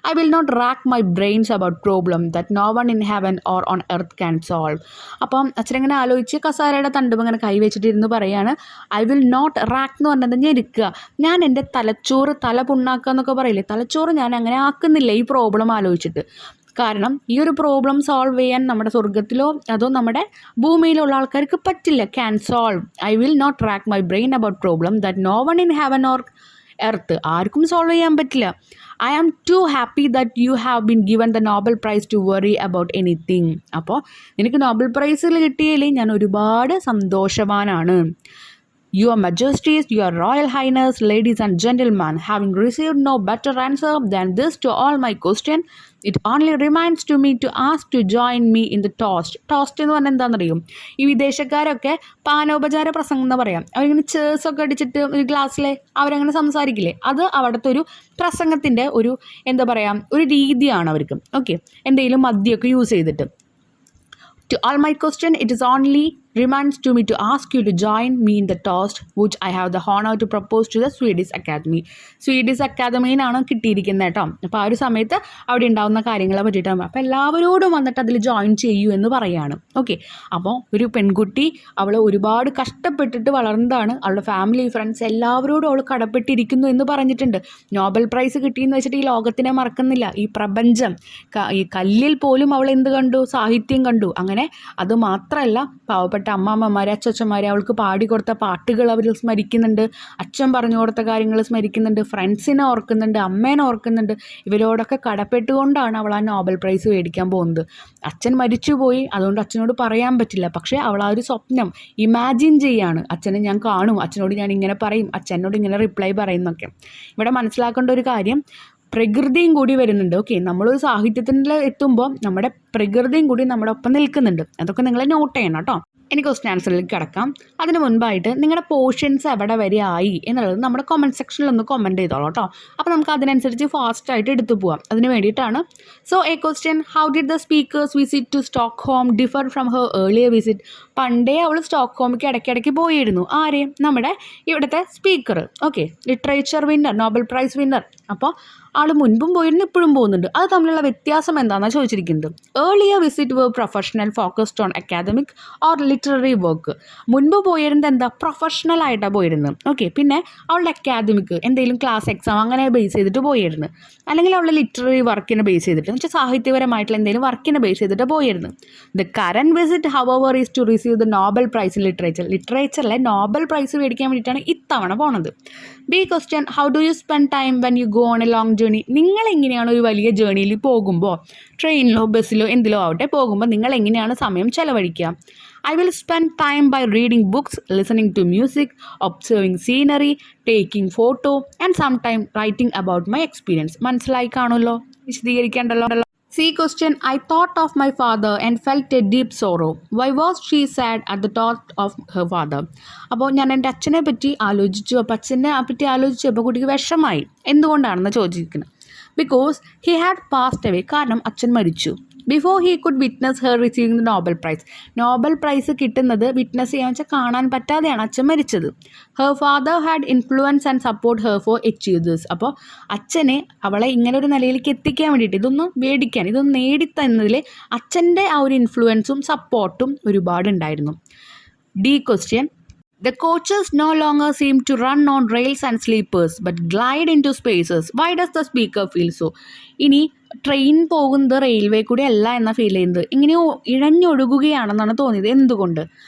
I will not rack my brains about problem that no one in heaven or on earth can solve. അപ്പം അച്ഛനെങ്ങനെ ആലോചിച്ച് കസാരയുടെ തണ്ടും അങ്ങനെ കൈവച്ചിട്ടിരുന്ന് പറയാണ്, I will not rack എന്ന് പറഞ്ഞത് ഞെരുക്കുക. ഞാൻ എൻ്റെ തലച്ചോറ് തല പുണ്ണാക്കുക എന്നൊക്കെ പറയില്ലേ, തലച്ചോറ് ഞാൻ അങ്ങനെ ആക്കുന്നില്ല ഈ പ്രോബ്ലം ആലോചിച്ചിട്ട്. കാരണം ഈ ഒരു പ്രോബ്ലം സോൾവ് ചെയ്യാൻ നമ്മുടെ സ്വർഗത്തിലോ അതോ നമ്മുടെ ഭൂമിയിലുള്ള ആൾക്കാർക്ക് പറ്റില്ല. Can solve, I will not rack my brain about problem that no one in heaven or earth, ആർക്കും സോൾവ് ചെയ്യാൻ പറ്റില്ല. I am too happy that you have been given the Nobel prize to worry about anything. അപ്പോൾ നിനക്ക് Nobel പ്രൈസിൽ കിട്ടിയതിൽ ഞാൻ ഒരുപാട് സന്തോഷവാനാണ്. Your Majesties, Your Royal Highness, ladies and gentlemen, having received no better answer than this to all my question, it only remains to me to ask to join me in the toast. Toast എന്ന് പറഞ്ഞാൽ എന്താണെന്നറിയും, ഈ വിദേശക്കാരൊക്കെ പാനോപചാര പ്രസംഗം എന്ന് പറയാം. അവരിങ്ങനെ ചേഴ്സൊക്കെ അടിച്ചിട്ട് ഒരു ഗ്ലാസ്സിലെ അവരങ്ങനെ സംസാരിക്കില്ലേ, അത് അവിടുത്തെ ഒരു പ്രസംഗത്തിൻ്റെ ഒരു എന്താ പറയുക ഒരു രീതിയാണ് അവർക്ക്. ഓക്കെ, എന്തെങ്കിലും മദ്യമൊക്കെ യൂസ് ചെയ്തിട്ട്. To all my question, it is only remains to me to ask you to join me in the toast which I have the honor to propose to the Swedish Academy. Swedish അക്കാദമിയിലാണ് കിട്ടിയിരിക്കുന്നത് കേട്ടോ. അപ്പോൾ ആ ഒരു സമയത്ത് അവിടെ ഉണ്ടാകുന്ന കാര്യങ്ങളെ പറ്റിയിട്ടാണ്. അപ്പോൾ എല്ലാവരോടും വന്നിട്ട് അതിൽ ജോയിൻ ചെയ്യൂ എന്ന് പറയുകയാണ്. ഓക്കെ, അപ്പോൾ ഒരു പെൺകുട്ടി അവൾ ഒരുപാട് കഷ്ടപ്പെട്ടിട്ട് വളർന്നതാണ്. അവളുടെ ഫാമിലി ഫ്രണ്ട്സ് എല്ലാവരോടും അവൾ കടപ്പെട്ടിരിക്കുന്നു എന്ന് പറഞ്ഞിട്ടുണ്ട്. നോബൽ പ്രൈസ് കിട്ടിയെന്ന് വെച്ചിട്ട് ഈ ലോകത്തിനെ മറക്കുന്നില്ല, ഈ പ്രപഞ്ചം, ഈ കല്ലിൽ പോലും അവൾ എന്ത് കണ്ടു, സാഹിത്യം കണ്ടു. അങ്ങനെ അത് മാത്രമല്ല, പാവപ്പെട്ട ബന്ധപ്പെട്ട അമ്മാമ്മമാരെ അച്ചച്ചന്മാരെ അവൾക്ക് പാടിക്കൊടുത്ത പാട്ടുകൾ അവർ സ്മരിക്കുന്നുണ്ട്, അച്ഛൻ പറഞ്ഞു കൊടുത്ത കാര്യങ്ങൾ സ്മരിക്കുന്നുണ്ട്, ഫ്രണ്ട്സിനെ ഓർക്കുന്നുണ്ട്, അമ്മേനെ ഓർക്കുന്നുണ്ട്. ഇവരോടൊക്കെ കടപ്പെട്ടുകൊണ്ടാണ് അവൾ ആ നോബൽ പ്രൈസ് മേടിക്കാൻ പോകുന്നത്. അച്ഛൻ മരിച്ചുപോയി, അതുകൊണ്ട് അച്ഛനോട് പറയാൻ പറ്റില്ല. പക്ഷേ അവൾ ആ ഒരു സ്വപ്നം ഇമാജിൻ ചെയ്യാണ്, അച്ഛനെ ഞാൻ കാണും, അച്ഛനോട് ഞാൻ ഇങ്ങനെ പറയും, അച്ഛനോട് ഇങ്ങനെ റിപ്ലൈ പറയുന്നൊക്കെ. ഇവിടെ മനസ്സിലാക്കേണ്ട ഒരു കാര്യം, പ്രകൃതിയും കൂടി വരുന്നുണ്ട്. ഓക്കെ, നമ്മളൊരു സാഹിത്യത്തിൽ എത്തുമ്പോൾ നമ്മുടെ പ്രകൃതിയും കൂടി നമ്മുടെ ഒപ്പം നിൽക്കുന്നുണ്ട്. അതൊക്കെ നിങ്ങൾ നോട്ട് ചെയ്യണം കേട്ടോ. ഇനി ക്വസ്റ്റ്യൻ ആൻസറിലേക്ക് കിടക്കാം. അതിന് മുൻപായിട്ട് നിങ്ങളുടെ പോർഷൻസ് എവിടെ വരെ ആയി എന്നുള്ളത് നമ്മുടെ കമൻറ്റ് സെക്ഷനിൽ ഒന്ന് കമൻറ്റ് ചെയ്തോളൂ കേട്ടോ. അപ്പോൾ നമുക്ക് അതിനനുസരിച്ച് ഫാസ്റ്റായിട്ട് എടുത്തു പോകാം. അതിന് വേണ്ടിയിട്ടാണ്. So a question, how did the speaker's visit to Stockholm differ from her earlier visit? പണ്ടേ അവൾ സ്റ്റോക്ക്ഹോമിലേക്ക് ഇടയ്ക്കിടയ്ക്ക് പോയിരുന്നു. ആര്? നമ്മുടെ ഇവിടുത്തെ speaker. Okay, literature winner, Nobel prize winner. അപ്പോൾ ആൾ മുൻപും പോയിരുന്നു, ഇപ്പോഴും പോകുന്നുണ്ട്. അത് തമ്മിലുള്ള വ്യത്യാസം എന്താണെന്നാണ് ചോദിച്ചിരിക്കുന്നത്. Earlier visit were professional, focused on academic or literary work. മുൻപ് പോയിരുന്നത് എന്താ? പ്രൊഫഷണൽ ആയിട്ടാണ് പോയിരുന്നത്. ഓക്കെ, പിന്നെ അവളുടെ അക്കാദമിക് എന്തെങ്കിലും ക്ലാസ് എക്സാം അങ്ങനെ ബേസ് ചെയ്തിട്ട് പോയിരുന്നു, അല്ലെങ്കിൽ അവളുടെ ലിറ്റററി വർക്കിനെ ബേസ് ചെയ്തിട്ട്, എന്ന് വെച്ചാൽ സാഹിത്യപരമായിട്ടുള്ള എന്തെങ്കിലും വർക്കിനെ ബേസ് ചെയ്തിട്ട് പോയിരുന്നു. The current visit hour is to receive the Nobel prize in literature. ലിറ്ററേച്ചറിലെ നോബൽ പ്രൈസ് മേടിക്കാൻ വേണ്ടിയിട്ടാണ് ഇത്തവണ പോണത്. B question, how do you spend time when you go on a long journey? നിങ്ങൾ എങ്ങനെയാണ് ഒരു വലിയ ജേർണിയിൽ പോകുമ്പോൾ, ട്രെയിനിലോ ബസ്സിലോ എന്തിലോ ആവട്ടെ പോകുമ്പോൾ നിങ്ങൾ എങ്ങനെയാണ് സമയം ചെലവഴിക്കുക? I will spend time by reading books, listening to music, observing scenery, taking photo and some time writing about my experience. മനസ്സിലായി കാണുമല്ലോ, വിശദീകരിക്കേണ്ടല്ലോ. See question, I thought of my father and felt a deep sorrow. Why was she sad at the thought of her father? അപ്പോൾ ഞാൻ എൻ്റെ അച്ഛനെ പറ്റി ആലോചിച്ചു. അപ്പോൾ അച്ഛനെ പറ്റി ആലോചിച്ചപ്പോൾ കുട്ടിക്ക് വിഷമായി. എന്തുകൊണ്ടാണെന്ന് ചോദിക്കുന്നത്. Because he had passed away. കാരണം അച്ഛൻ മരിച്ചു. Before he could witness her receiving the Nobel prize. Nobel price കിട്ടുന്നത് വിറ്റ്നസ് ചെയ്യാൻ വെച്ചാൽ കാണാൻ പറ്റാതെയാണ് അച്ഛൻ മരിച്ചത്. Her father had influence and support her for achieve this. അപ്പോൾ അച്ഛനെ അവളെ ഇങ്ങനെ ഒരു നിലയിലേക്ക് എത്തിക്കാൻ വേണ്ടിയിട്ട്, ഇതൊന്ന് മേടിക്കാൻ, ഇതൊന്ന് നേടിത്തന്നതിൽ അച്ഛൻ്റെ ആ ഒരു ഇൻഫ്ലുവൻസും സപ്പോർട്ടും ഒരുപാടുണ്ടായിരുന്നു. D question, the coaches no longer seem to run on rails and sleepers but glide into spaces. Why does the speaker feel so? ഇനി ട്രെയിൻ പോകുന്നത് റെയിൽവേ കൂടി അല്ല എന്ന ഫീൽ ചെയ്യുന്നത്, ഇങ്ങനെ ഇഴഞ്ഞൊഴുകുകയാണെന്നാണ് തോന്നിയത്. എന്തുകൊണ്ട്?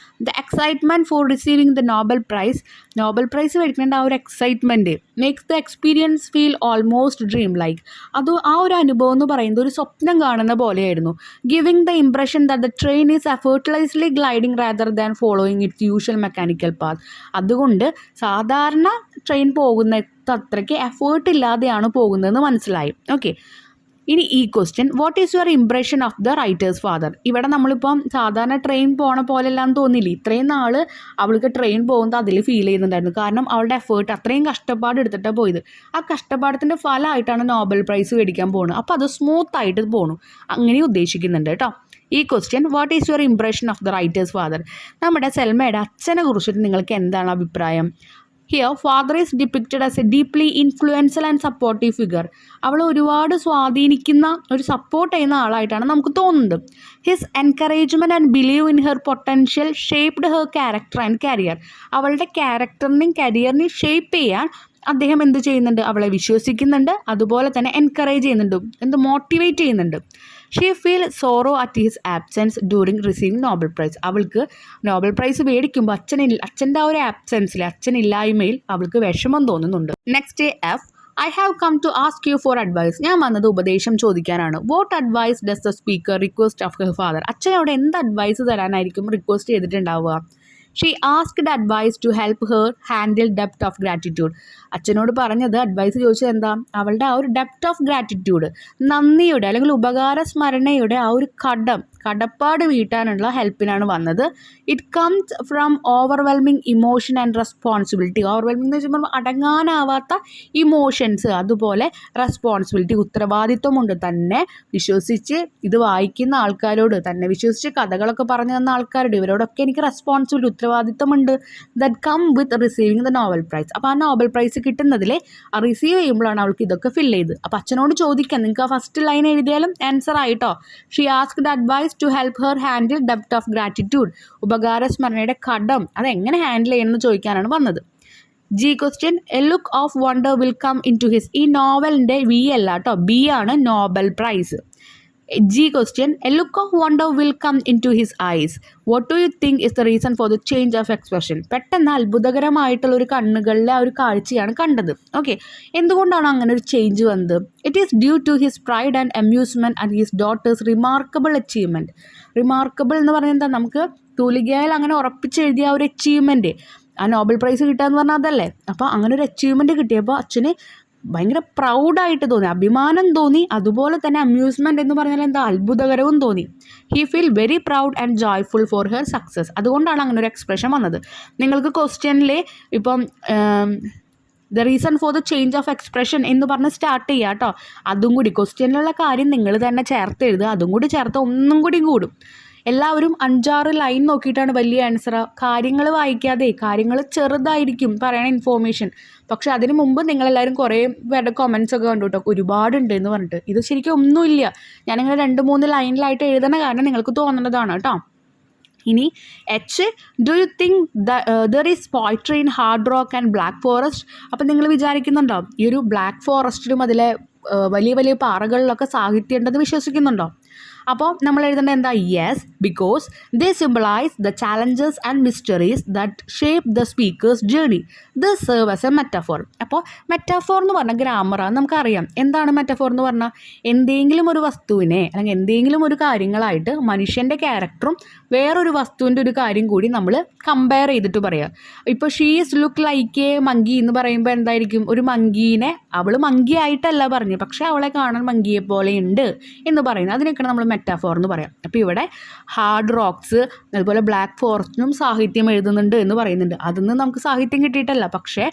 The excitement for receiving the Nobel prize. Nobel prize മേടിക്കേണ്ട ആ ഒരു excitement makes the experience feel almost dream like. അത് ആ ഒരു അനുഭവം എന്ന് പറയുന്നത് ഒരു സ്വപ്നം കാണുന്ന പോലെയായിരുന്നു. Giving the impression that the train is effortlessly gliding rather than following it's usual mechanical path. അതുകൊണ്ട് സാധാരണ ട്രെയിൻ പോകുന്ന അത്രയ്ക്ക് എഫേർട്ട് ഇല്ലാതെയാണ് പോകുന്നതെന്ന് മനസ്സിലായി. ഓക്കെ, ഇനി ഈ question, what is your impression of the writers father? ഇവിടെ നമ്മളിപ്പം സാധാരണ ട്രെയിൻ പോണ പോലെല്ലാം തോന്നിയില്ല. ഇത്രയും നാൾ അവൾക്ക് ട്രെയിൻ പോകുന്നത് അതിൽ ഫീൽ ചെയ്യുന്നുണ്ടായിരുന്നു. കാരണം അവളുടെ എഫേർട്ട്, അത്രയും കഷ്ടപ്പാട് എടുത്തിട്ടാണ് പോയത്. ആ കഷ്ടപ്പാടത്തിൻ്റെ ഫലമായിട്ടാണ് നോബൽ പ്രൈസ് മേടിക്കാൻ പോകുന്നത്. അപ്പോൾ അത് സ്മൂത്തായിട്ട് പോകണം, അങ്ങനെ ഉദ്ദേശിക്കുന്നുണ്ട് കേട്ടോ. ഈ question, what is your impression of the writers father? നമ്മുടെ സെൽമയുടെ അച്ഛനെ കുറിച്ചിട്ട് നിങ്ങൾക്ക് എന്താണ് അഭിപ്രായം? Here father is depicted as A deeply influential and supportive figure. അവൾ ഒരുപാട് സ്വാധീനിക്കുന്ന, ഒരു സപ്പോർട്ട് ചെയ്യുന്ന ആളായിട്ടാണ് നമുക്ക് തോന്നുന്നത്. His encouragement and believe in her potential shaped her character and career. അവളുടെ ക്യാരക്ടറിനെയും കരിയറിനെയും ഷേപ്പ് ചെയ്യാൻ അദ്ദേഹം എന്ത് ചെയ്യുന്നുണ്ട്? അവളെ വിശ്വസിക്കുന്നുണ്ട്, അതുപോലെ തന്നെ എൻകറേജ് ചെയ്യുന്നുണ്ട്, മോട്ടിവേറ്റ് ചെയ്യുന്നുണ്ട്. She feel sorrow at his absence during receiving Nobel prize. അവൾക്ക് നോബൽ പ്രൈസ് മേടിക്കുമ്പോൾ അച്ഛൻ്റെ ആ ഒരു ആബ്സെൻസിൽ, അച്ഛനില്ലായ്മയിൽ അവൾക്ക് വിഷമം തോന്നുന്നുണ്ട്. Next F, I have come to ask you for advice. ഞാൻ വന്നത് ഉപദേശം ചോദിക്കാനാണ്. What advice does the speaker request of her father? അച്ഛനോട് എന്ത് അഡ്വൈസ് തരാനായിരിക്കും റിക്വസ്റ്റ് ചെയ്തിട്ടുണ്ടാവുക? She asked advice to help her handle ഡെപ്റ്റ് ഓഫ് ഗ്രാറ്റിറ്റ്യൂഡ്. അച്ഛനോട് പറഞ്ഞത്, അഡ്വൈസ് ചോദിച്ചത് എന്താ? അവളുടെ ആ ഒരു ഡെപ്റ്റ് ഓഫ് ഗ്രാറ്റിറ്റ്യൂഡ്, നന്ദിയുടെ അല്ലെങ്കിൽ ഉപകാര സ്മരണയുടെ ആ ഒരു കടപ്പാട് വീട്ടാനുള്ള ഹെൽപ്പിനാണ് വന്നത്. It comes from overwhelming emotion and responsibility. Overwhelming എന്ന് വെച്ചാൽ അടങ്ങാനാവാത്ത ഇമോഷൻസ്, അതുപോലെ റെസ്പോൺസിബിലിറ്റി, ഉത്തരവാദിത്വമുണ്ട്. തന്നെ വിശ്വസിച്ച് ഇത് വായിക്കുന്ന ആൾക്കാരോട്, തന്നെ വിശ്വസിച്ച് കഥകളൊക്കെ പറഞ്ഞു തന്ന ആൾക്കാരോട്, ഇവരോടൊക്കെ എനിക്ക് റെസ്പോൺസിബിലിറ്റി, ഉത്തരവാദിത്വമുണ്ട്. That come with receiving the Nobel prize. അപ്പോൾ ആ നോബൽ പ്രൈസ് കിട്ടുന്നതിൽ റിസീവ് ചെയ്യുമ്പോഴാണ് അവൾക്ക് ഇതൊക്കെ ഫിൽ ചെയ്ത്. അപ്പോൾ അച്ഛനോട് ചോദിക്കാം, നിങ്ങൾക്ക് ആ ഫസ്റ്റ് ലൈൻ എഴുതിയാലും ആൻസർ ആയിട്ടോ. She asked advice to help her handle ഡെപ്റ്റ് ഓഫ് ഗ്രാറ്റിറ്റ്യൂഡ്. ഉപകാരസ്മരണയുടെ കടം അതെങ്ങനെ ഹാൻഡിൽ ചെയ്യണമെന്ന് ചോദിക്കാനാണ് വന്നത്. G question, a look of wonder will come into his. ഈ നോവലിൻ്റെ വി അല്ല കേട്ടോ, ബി ആണ് Nobel prize. G question, a look of wonder will come into his eyes. What do you think is the reason for the change of expression? പെട്ടെന്ന് അത്ഭുതകരമായിട്ടുള്ള ഒരു കണ്ണുകളിലെ ആ ഒരു കാഴ്ചയാണ് കണ്ടത്. ഓക്കെ, എന്തുകൊണ്ടാണ് അങ്ങനെ ഒരു ചേഞ്ച് വന്നത്? It is due to his pride and amusement and his daughter's remarkable achievement. Remarkable എന്ന് പറഞ്ഞാൽ എന്താ, നമുക്ക് തൂലികയിൽ അങ്ങനെ ഉറപ്പിച്ചെഴുതിയ ആ ഒരു അച്ചീവ്മെൻറ്റ്, ആ നോബൽ പ്രൈസ് കിട്ടുക എന്ന് പറഞ്ഞാൽ അതല്ലേ. അപ്പോൾ അങ്ങനെ ഒരു അച്ചീവ്മെൻറ്റ് കിട്ടിയപ്പോൾ അച്ഛന് ഭയങ്കര പ്രൗഡായിട്ട് തോന്നി, അഭിമാനം തോന്നി, അതുപോലെ തന്നെ അമ്യൂസ്മെൻറ്റ് എന്ന് പറഞ്ഞാൽ എന്താ, അത്ഭുതകരവും തോന്നി. He feel very proud and joyful for her success. അതുകൊണ്ടാണ് അങ്ങനെ ഒരു എക്സ്പ്രഷൻ വന്നത്. നിങ്ങൾക്ക് ക്വസ്റ്റ്യനിൽ ഇപ്പം the reason for the change of expression എന്ന് പറഞ്ഞ് സ്റ്റാർട്ട് ചെയ്യുക കേട്ടോ. അതും കൂടി ക്വസ്റ്റ്യനിലുള്ള കാര്യം നിങ്ങൾ തന്നെ ചേർത്ത് എഴുതുക, അതും കൂടി ചേർത്ത് ഒന്നും കൂടി കൂടും. എല്ലാവരും 5-6 ലൈൻ നോക്കിയിട്ടാണ് വലിയ ആൻസർ. കാര്യങ്ങൾ വായിക്കാതെ, കാര്യങ്ങൾ ചെറുതായിരിക്കും പറയണ ഇൻഫോർമേഷൻ, പക്ഷെ അതിന് മുമ്പ് നിങ്ങളെല്ലാവരും കുറേ പേരുടെ കമൻസ് ഒക്കെ കണ്ടു കേട്ടോ, ഒരുപാടുണ്ട് എന്ന് പറഞ്ഞിട്ട്. ഇത് ശരിക്കും ഒന്നുമില്ല, ഞാനിങ്ങനെ 2-3 ലൈനിലായിട്ട് എഴുതണ കാരണം നിങ്ങൾക്ക് തോന്നുന്നതാണ് കേട്ടോ. ഇനി H, do you think there is poetry in hard rock and black forest? അപ്പം നിങ്ങൾ വിചാരിക്കുന്നുണ്ടോ ഈ ഒരു ബ്ലാക്ക് ഫോറസ്റ്റിലും അതിലെ വലിയ വലിയ പാറകളിലൊക്കെ സാഹിത്യം ഉണ്ടെന്ന് വിശ്വസിക്കുന്നുണ്ടോ? അപ്പോൾ നമ്മൾ എഴുതേണ്ടത് എന്താ? Yes, because they symbolize the challenges and mysteries that shape the speaker's journey. This serve as a metaphor. അപ്പോൾ മെറ്റഫോർ എന്ന് പറഞ്ഞാൽ ഗ്രാമറാണ്, നമുക്കറിയാം. എന്താണ് മെറ്റഫോർ എന്ന് പറഞ്ഞാൽ? എന്തെങ്കിലും ഒരു വസ്തുവിനെ അല്ലെങ്കിൽ എന്തെങ്കിലും ഒരു കാര്യങ്ങളായിട്ട് മനുഷ്യൻ്റെ ക്യാരക്ടറും വേറൊരു വസ്തുവിൻ്റെ ഒരു കാര്യം കൂടി നമ്മൾ കമ്പയർ ചെയ്തിട്ട് പറയുക. ഇപ്പോൾ she's look like A monkey എന്ന് പറയുമ്പോൾ എന്തായിരിക്കും? ഒരു മങ്കീനെ, അവൾ മങ്കി ആയിട്ടല്ല പറഞ്ഞു, പക്ഷേ അവളെ കാണാൻ മങ്കിയെ പോലെ ഉണ്ട് എന്ന് പറയുന്നത്, അതിനൊക്കെയാണ് നമ്മൾ മെറ്റാഫോർ എന്ന് പറയാം. അപ്പോൾ ഇവിടെ ഹാർഡ് റോക്സ് അതുപോലെ ബ്ലാക്ക് ഫോറസ്റ്റിനും സാഹിത്യം എഴുതുന്നുണ്ട് എന്ന് പറയുന്നുണ്ട്. അതിൽ നിന്ന് നമുക്ക് സാഹിത്യം കിട്ടിയിട്ടല്ല, പക്ഷേ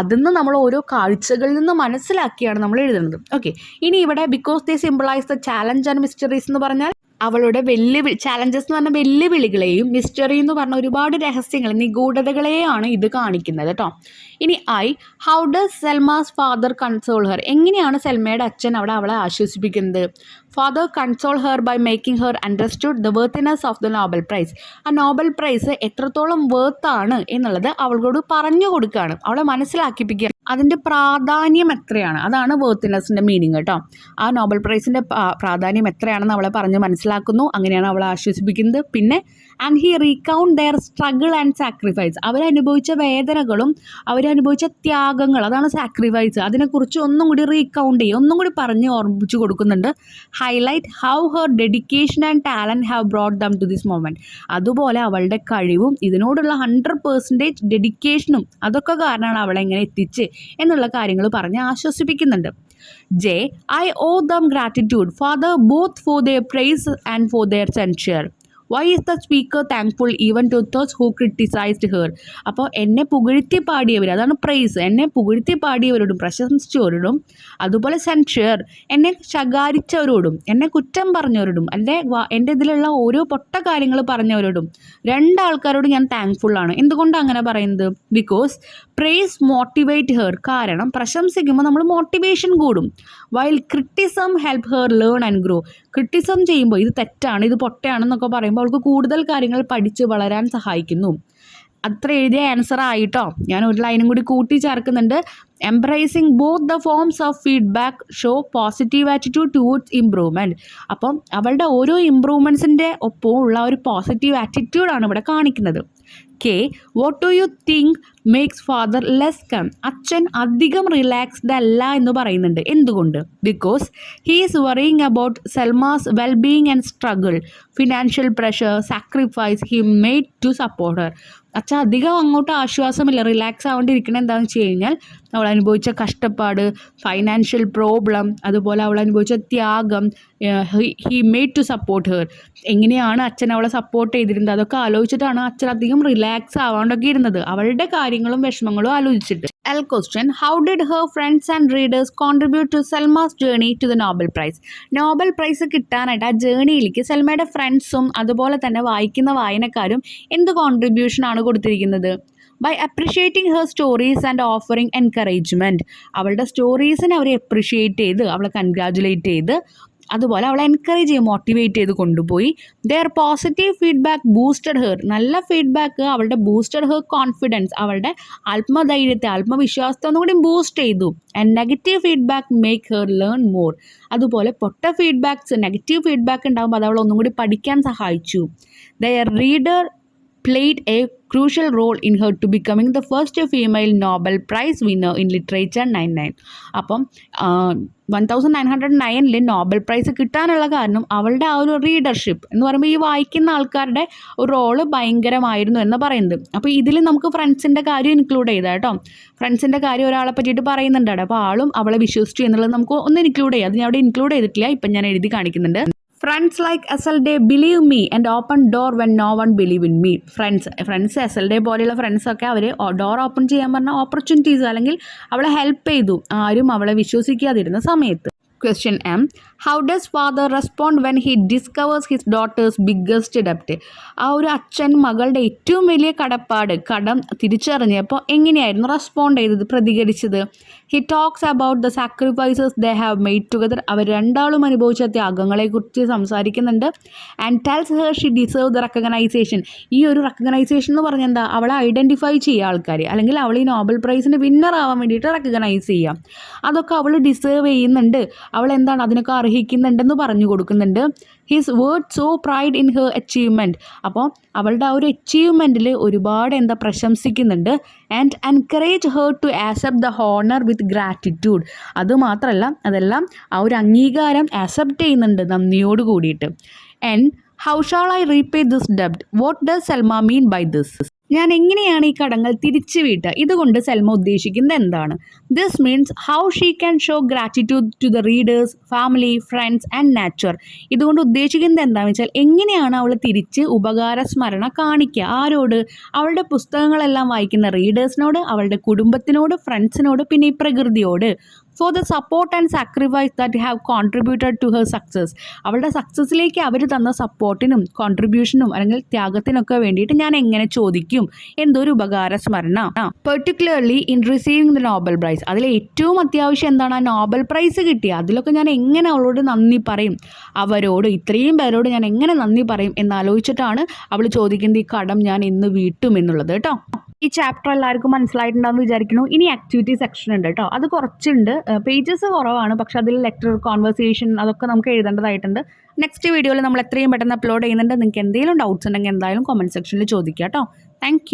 അതിൽ നിന്ന് നമ്മൾ ഓരോ കാഴ്ചകളിൽ നിന്ന് മനസ്സിലാക്കിയാണ് നമ്മൾ എഴുതുന്നത്. ഓക്കെ, ഇനി ഇവിടെ because they symbolize the challenge and mysteries എന്ന് പറഞ്ഞാൽ അവളുടെ ചാലഞ്ചസ് എന്ന് പറഞ്ഞ വെല്ലുവിളികളെയും മിസ്റ്ററി എന്ന് പറഞ്ഞ ഒരുപാട് രഹസ്യങ്ങൾ, നിഗൂഢതകളെയാണ് ഇത് കാണിക്കുന്നത് കേട്ടോ. ഇനി how does Selma's father console her? എങ്ങനെയാണ് സെൽമയുടെ അച്ഛൻ അവളെ ആശ്വസിപ്പിക്കുന്നത്? Father console her by making her understood the worthiness of the Nobel prize. ആ നോബൽ പ്രൈസ് എത്രത്തോളം വേർത്താണ് എന്നുള്ളത് അവളോട് പറഞ്ഞു കൊടുക്കുകയാണ്, അവളെ മനസ്സിലാക്കിപ്പിക്കുക, അതിൻ്റെ പ്രാധാന്യം എത്രയാണ്, അതാണ് വേർത്തിനെസ്സിൻ്റെ മീനിങ് കേട്ടോ. ആ നോബൽ പ്രൈസിൻ്റെ പ്രാധാന്യം എത്രയാണെന്ന് അവളെ പറഞ്ഞ് മനസ്സിലാക്കുന്നു, അങ്ങനെയാണ് അവളെ ആശ്വസിപ്പിക്കുന്നത്. പിന്നെ and he recount their struggle and sacrifice. അവരനുഭവിച്ച വേദനകളും അവരനുഭവിച്ച ത്യാഗങ്ങൾ, അതാണ് സാക്രിഫൈസ്. അതിനെക്കുറിച്ച് ഒന്നും കൂടി റീകൗണ്ട് ചെയ്യും, ഒന്നും കൂടി പറഞ്ഞ് ഓർമ്മിച്ച് കൊടുക്കുന്നുണ്ട്. Highlight how her dedication and talent have brought them to this moment. അതുപോലെ അവളുടെ കഴിവും ഇതിനോടുള്ള 100% ഡെഡിക്കേഷനും അതൊക്കെ കാരണമാണ് അവളെ ഇങ്ങനെ എത്തിച്ച് എന്നുള്ള കാര്യങ്ങൾ പറഞ്ഞ് ആശ്വസിപ്പിക്കുന്നുണ്ട്. J, I owe them gratitude father both for their praise and for their censure. Why is the speaker thankful even to those who criticized her? അപ്പോൾ എന്നെ പുകഴ്ത്തി പാടിയവർ, അതാണ് പ്രൈസ്, എന്നെ പുകഴ്ത്തി പാടിയവരോടും പ്രശംസിച്ചവരോടും, അതുപോലെ സെൻഷർ എന്നെ ശകാരിച്ചവരോടും എന്നെ കുറ്റം പറഞ്ഞവരോടും എൻ്റെ ഇതിലുള്ള ഓരോ പൊട്ട കാര്യങ്ങൾ പറഞ്ഞവരോടും, 2 ആൾക്കാരോടും ഞാൻ താങ്ക്ഫുള്ളാണ്. എന്തുകൊണ്ടാണ് അങ്ങനെ പറയുന്നത്? Because prize motivate her. കാരണം പ്രശംസിക്കുമ്പോൾ നമ്മൾ മോട്ടിവേഷൻ കൂടും. While criticism help her learn and grow. Criticism ചെയ്യുമ്പോൾ ഇത് തെറ്റാണ്, ഇത് പൊട്ടയാണെന്നൊക്കെ പറയുമ്പോൾ അവൾക്ക് കൂടുതൽ കാര്യങ്ങൾ പഠിച്ച് വളരാൻ സഹായിക്കുന്നു. അത്ര എഴുതിയ ആൻസർ ആയിട്ടോ. ഞാൻ ഒരു ലൈനും കൂടി കൂട്ടി ചേർക്കുന്നുണ്ട്. Embracing both the forms of feedback show positive attitude towards improvement. അപ്പം അവളുടെ ഓരോ ഇംപ്രൂവ്മെൻറ്റ്സിൻ്റെ ഒപ്പവും ഉള്ള ഒരു പോസിറ്റീവ് ആറ്റിറ്റ്യൂഡാണ് ഇവിടെ കാണിക്കുന്നത്. Okay, what do you think makes father less calm? അച്ഛൻ അധികം റിലാക്സ്ഡ് അല്ല എന്ന് പറയുന്നുണ്ട്. എന്തുകൊണ്ട്? Because he is worrying about Selma's wellbeing and struggle, financial pressure, sacrifice he made to support her. അച്ഛൻ അധികം അങ്ങോട്ട് ആശ്വാസമില്ല, റിലാക്സ് ആവേണ്ടിയിരിക്കണം. എന്താണെന്ന് വെച്ച് കഴിഞ്ഞാൽ അവൾ അനുഭവിച്ച കഷ്ടപ്പാട്, ഫൈനാൻഷ്യൽ പ്രോബ്ലം, അതുപോലെ അവൾ അനുഭവിച്ച ത്യാഗം, he made to support her. എങ്ങനെയാണ് അച്ഛൻ അവളെ സപ്പോർട്ട് ചെയ്തിരുന്നത്, അതൊക്കെ ആലോചിച്ചിട്ടാണ് അച്ഛൻ അധികം റിലാക്സ് ആവാണ്ടൊക്കെ ഇരുന്നത്, അവളുടെ കാര്യങ്ങളും വിഷമങ്ങളും ആലോചിച്ചിട്ട്. L question, how did her friends and readers contribute to Selma's journey to the Nobel Prize? Nobel prize കിട്ടാനായിട്ട് ആ ജേണിയിലേക്ക് സെൽമയുടെ ഫ്രണ്ട്സും അതുപോലെ തന്നെ വായിക്കുന്ന വായനക്കാരും എന്ത് കോൺട്രിബ്യൂഷനാണ് കൊടുത്തിരിക്കുന്നത്? By appreciating her stories and offering encouragement. അവളുടെ സ്റ്റോറീസിനെ അവർ അപ്രിഷിയേറ്റ് ചെയ്ത് അവളെ കൺഗ്രാജുലേറ്റ് ചെയ്ത് അതുപോലെ അവളെ എൻകറേജ് ചെയ്ത് മോട്ടിവേറ്റ് ചെയ്ത് കൊണ്ടുപോയി. Their positive feedback boosted her. നല്ല ഫീഡ്ബാക്ക് അവളുടെ ബൂസ്റ്റഡ് ഹെർ കോൺഫിഡൻസ്, അവളുടെ ആത്മധൈര്യത്തെ, ആത്മവിശ്വാസത്തെ ഒന്നുകൂടി ബൂസ്റ്റ് ചെയ്തു. And negative feedback make her learn more. അതുപോലെ പൊട്ട ഫീഡ്ബാക്ക്സ്, നെഗറ്റീവ് ഫീഡ്ബാക്ക് ഉണ്ടാകുമ്പോൾ അത് അവളെ ഒന്നും കൂടി പഠിക്കാൻ സഹായിച്ചു. Their reader played a crucial role in her to becoming the first female Nobel Prize winner in literature 99. അപ്പം 1909 നോബൽ പ്രൈസ് കിട്ടാനുള്ള കാരണം അവളുടെ ആ ഒരു റീഡർഷിപ്പ് എന്ന് പറയുമ്പോൾ ഈ വായിക്കുന്ന ആൾക്കാരുടെ ഒരു റോള് ഭയങ്കരമായിരുന്നു എന്ന് പറയുന്നത്. അപ്പോൾ ഇതിൽ നമുക്ക് ഫ്രണ്ട്സിൻ്റെ കാര്യം ഇൻക്ലൂഡ് ചെയ്താൽ കേട്ടോ. ഫ്രണ്ട്സിൻ്റെ കാര്യം ഒരാളെ പറ്റിയിട്ട് പറയുന്നുണ്ട് അവിടെ. അപ്പോൾ ആളും അവളെ വിശ്വസിച്ചു എന്നുള്ളത് നമുക്ക് ഒന്ന് ഇൻക്ലൂഡ് ചെയ്യാം. അത് ഞാൻ അവിടെ ഇൻക്ലൂഡ് ചെയ്തിട്ടില്ല, ഇപ്പം ഞാൻ എഴുതി കാണിക്കുന്നുണ്ട്. Friends like SLD believe me and open door when no one believe in me. Friends SLD പോലെയുള്ള ഫ്രണ്ട്സൊക്കെ അവർ ഡോർ ഓപ്പൺ ചെയ്യാൻ പറഞ്ഞ ഓപ്പർച്യൂണിറ്റീസ് അല്ലെങ്കിൽ അവളെ ഹെൽപ്പ് ചെയ്തു, ആരും അവളെ വിശ്വസിക്കാതിരുന്ന സമയത്ത്. Question M. How does father respond when he discovers his daughter's biggest debt? ആ ഒരു അച്ഛൻ മകളുടെ ഏറ്റവും വലിയ കടം തിരിച്ചറിഞ്ഞപ്പോൾ എങ്ങനെയായിരുന്നു റെസ്പോണ്ട് ചെയ്തത്, പ്രതികരിച്ചത്? He talks about the sacrifices they have made together. അവർ രണ്ടാളും അനുഭവിച്ച ത്യാഗങ്ങളെക്കുറിച്ച് സംസാരിക്കുന്നുണ്ട്. And tells her she deserve the recognition. ഈ ഒരു റെക്കഗ്നൈസേഷൻ എന്ന് പറഞ്ഞാൽ എന്താ, അവളെ ഐഡൻറ്റിഫൈ ചെയ്യുക ആൾക്കാർ, അല്ലെങ്കിൽ അവൾ ഈ നോബൽ പ്രൈസിന് വിന്നർ ആവാൻ വേണ്ടിയിട്ട് റെക്കഗ്നൈസ് ചെയ്യാം. അതൊക്കെ അവൾ ഡിസേർവ് ചെയ്യുന്നുണ്ട്, അവൾ എന്താണ് അതിനൊക്കെ അർഹിക്കുന്നുണ്ടെന്ന് പറഞ്ഞു കൊടുക്കുന്നുണ്ട്. His word so pride in her achievement. അപ്പോൾ അവളുടെ ആ ഒരു അച്ചീവ്മെൻറ്റിൽ ഒരുപാട് പ്രശംസിക്കുന്നുണ്ട്. And encourage her to accept the honour with gratitude. അതുമാത്രമല്ല അതെല്ലാം ആ ഒരു അംഗീകാരം ആക്സെപ്റ്റ് ചെയ്യുന്നുണ്ട് നന്ദിയോട് കൂടിയിട്ട്. And how shall I repay this ഡെബ്റ്റ്? What does Selma mean by this? ഞാൻ എങ്ങനെയാണ് ഈ കടങ്ങൾ തിരിച്ചു വീട്ടുക? ഇതുകൊണ്ട് സെൽമ ഉദ്ദേശിക്കുന്നത് എന്താണ്? This means how she can show gratitude to the readers, family, friends and nature. ഇതുകൊണ്ട് ഉദ്ദേശിക്കുന്നത് എന്താണെന്ന് വെച്ചാൽ എങ്ങനെയാണ് അവൾ തിരിച്ച് ഉപകാരസ്മരണ കാണിക്കുക? ആരോട്? അവളുടെ പുസ്തകങ്ങളെല്ലാം വായിക്കുന്ന റീഡേഴ്സിനോട്, അവളുടെ കുടുംബത്തിനോട്, ഫ്രണ്ട്സിനോട്, പിന്നെ ഈ പ്രകൃതിയോട്. For the support and sacrifice that have contributed to her success. അവളുടെ സക്സസ്സിലേക്ക് അവർ തന്ന സപ്പോർട്ടിനും കോൺട്രിബ്യൂഷനും അല്ലെങ്കിൽ ത്യാഗത്തിനൊക്കെ വേണ്ടിയിട്ട് ഞാൻ എങ്ങനെ ചോദിക്കും? എന്തൊരു ഉപകാരസ്മരണ. Particularly in receiving the Nobel prize. അതിൽ ഏറ്റവും അത്യാവശ്യം എന്താണ്, ആ നോബൽ പ്രൈസ് കിട്ടിയ അതിലൊക്കെ ഞാൻ എങ്ങനെ അവളോട് നന്ദി പറയും? അവരോട്, ഇത്രയും പേരോട് ഞാൻ എങ്ങനെ നന്ദി പറയും എന്നാലോചിച്ചിട്ടാണ് അവൾ ചോദിക്കുന്നത് ഈ കടം ഞാൻ ഇന്ന് വീട്ടും എന്നുള്ളത് കേട്ടോ. ഈ ചാപ്റ്റർ എല്ലാവർക്കും മനസ്സിലായിട്ടുണ്ടാകുമെന്ന് വിചാരിക്കുന്നു. ഇനി ആക്ടിവിറ്റി സെക്ഷൻ ഉണ്ട് കേട്ടോ. അത് കുറച്ചുണ്ട്, പേജസ് കുറവാണ്, പക്ഷെ അതിൽ ലെറ്റർ, കോൺവെർസേഷൻ അതൊക്കെ നമുക്ക് എഴുതേണ്ടതായിട്ടുണ്ട്. നെക്സ്റ്റ് വീഡിയോയിൽ നമ്മൾ എത്രയും പെട്ടെന്ന് അപ്ലോഡ് ചെയ്യുന്നുണ്ട്. നിങ്ങൾക്ക് എന്തെങ്കിലും ഡൗട്ട്സ് ഉണ്ടെങ്കിൽ എന്തായാലും കമൻറ്റ് സെക്ഷനിൽ ചോദിക്കുക കേട്ടോ. താങ്ക്